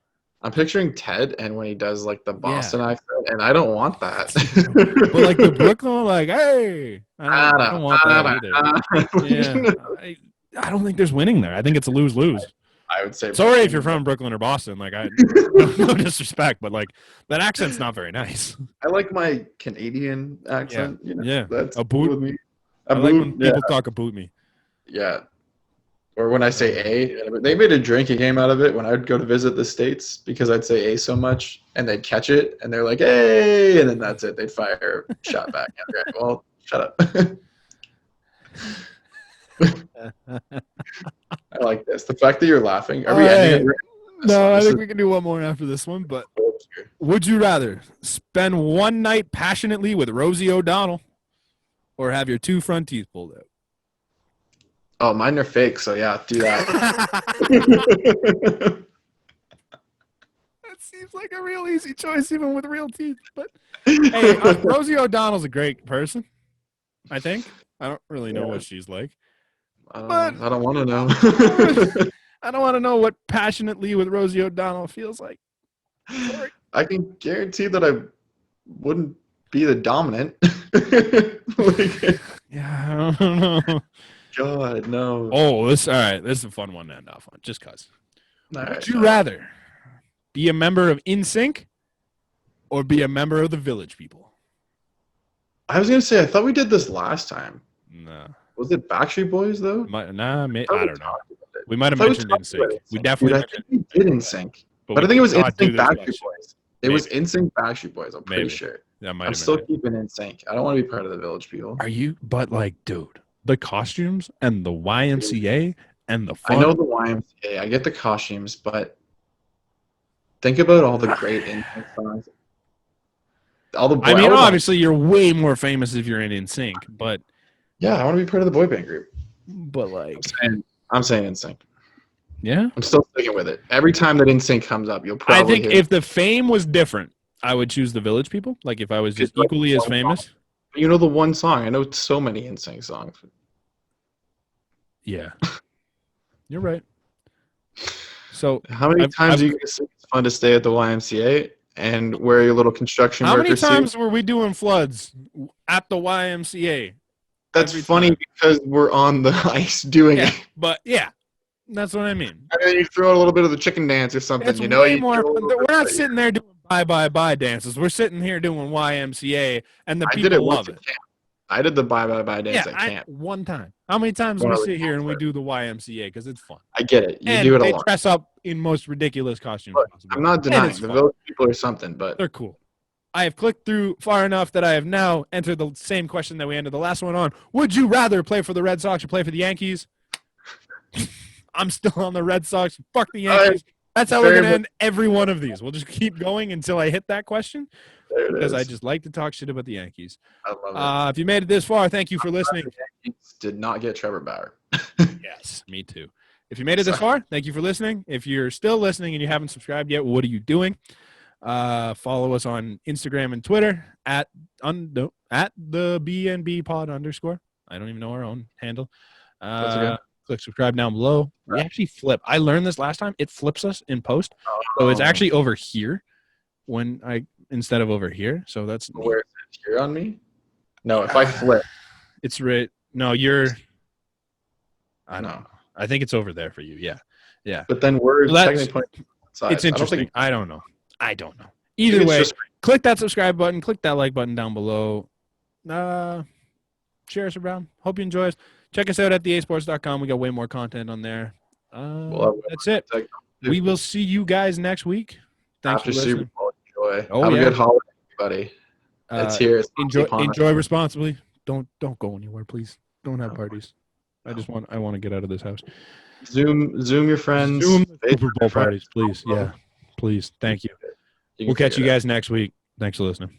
I'm picturing Ted, and when he does like the Boston accent, and I don't want that. But like the Brooklyn, like, hey, I don't want that either. Yeah, I don't think there's winning there. I think it's a lose-lose. I would say. Sorry if you're from Brooklyn or Boston. Like, no disrespect, but like that accent's not very nice. I like my Canadian accent. Yeah, you know, yeah. That's A boot. cool with me. I like when people talk about me. Yeah. Or when I say A, they made a drinking game out of it when I'd go to visit the States because I'd say A so much and they'd catch it and they're like, hey, and then that's it. They'd fire a shot back. Okay, well, shut up. I like this. The fact that you're laughing. Are we ending it? No, I think we can do one more after this one. But would you rather spend one night passionately with Rosie O'Donnell or have your 2 front teeth pulled out? Oh, mine are fake, so yeah, do that. That seems like a real easy choice, even with real teeth. But hey, Rosie O'Donnell's a great person, I think. I don't really know what she's like. I don't want to know. I don't want to know what passionately with Rosie O'Donnell feels like. Sorry. I can guarantee that I wouldn't be the dominant. Yeah, I don't know. God, no. Oh, all right. This is a fun one to end off on, just cause. Would you rather be a member of NSYNC or be a member of the Village People? I was gonna say I thought we did this last time. No. Was it Backstreet Boys though? I don't know. We might have mentioned NSYNC. We definitely I think we did NSYNC, but I think it was NSYNC Backstreet Boys. It was NSYNC Backstreet Boys. I'm pretty sure. I'm still keeping NSYNC. I don't want to be part of the Village People. Are you? But like, dude. The costumes and the YMCA and the fun. I know the YMCA. I get the costumes, but think about all the great NSYNC songs. Obviously, you're way more famous if you're in NSYNC, but yeah, I want to be part of the boy band group. But like, I'm saying NSYNC. Yeah, I'm still sticking with it. Every time that NSYNC comes up, you'll probably. I think if the fame was different, I would choose the Village People. Like if I was just equally as famous. You know the one song. I know so many NSYNC songs. Yeah. You're right. So how many times are you going to say it's fun to stay at the YMCA and wear your little construction worker suit? How many times were we doing floods at the YMCA? That's funny because we're on the ice doing it. But yeah, that's what I mean. And then you throw a little bit of the chicken dance or something. It's way more. We're not sitting there doing bye dances. We're sitting here doing YMCA, and the people love it. I did the bye dance at camp. One time. How many times do we sit here and we do the YMCA because it's fun? I get it. You do it a lot. They dress up in most ridiculous costumes possible. I'm not denying the Village People are something, but they're cool. I have clicked through far enough that I have now entered the same question that we ended the last one on. Would you rather play for the Red Sox or play for the Yankees? I'm still on the Red Sox. Fuck the Yankees. That's how we're going to end every one of these. We'll just keep going until I hit that question because I just like to talk shit about the Yankees. I love it. If you made it this far, thank you for listening. The Yankees did not get Trevor Bauer. Yes, me too. If you made it this far, thank you for listening. If you're still listening and you haven't subscribed yet, what are you doing? Follow us on Instagram and Twitter at the BnB pod _. I don't even know our own handle. Click subscribe down below. We actually flip. I learned this last time. It flips us in post. So it's actually over here instead of over here. So that's where is it here on me? No, if I flip. It's right. No, you're I don't know. I think it's over there for you. Yeah. Yeah. But then we're technically sides. It's interesting. I don't know. Either way, click that subscribe button, click that like button down below. Share us around. Hope you enjoy us. Check us out at theasports.com. We got way more content on there. That's it. We will see you guys next week. Thanks for listening. Enjoy. Have a good holiday, everybody. It's here. Enjoy responsibly. Don't go anywhere, please. Don't have parties. I want to get out of this house. Zoom your friends. Zoom Superbowl parties, please. Yeah, please. Thank you. We'll catch you guys next week. Thanks for listening.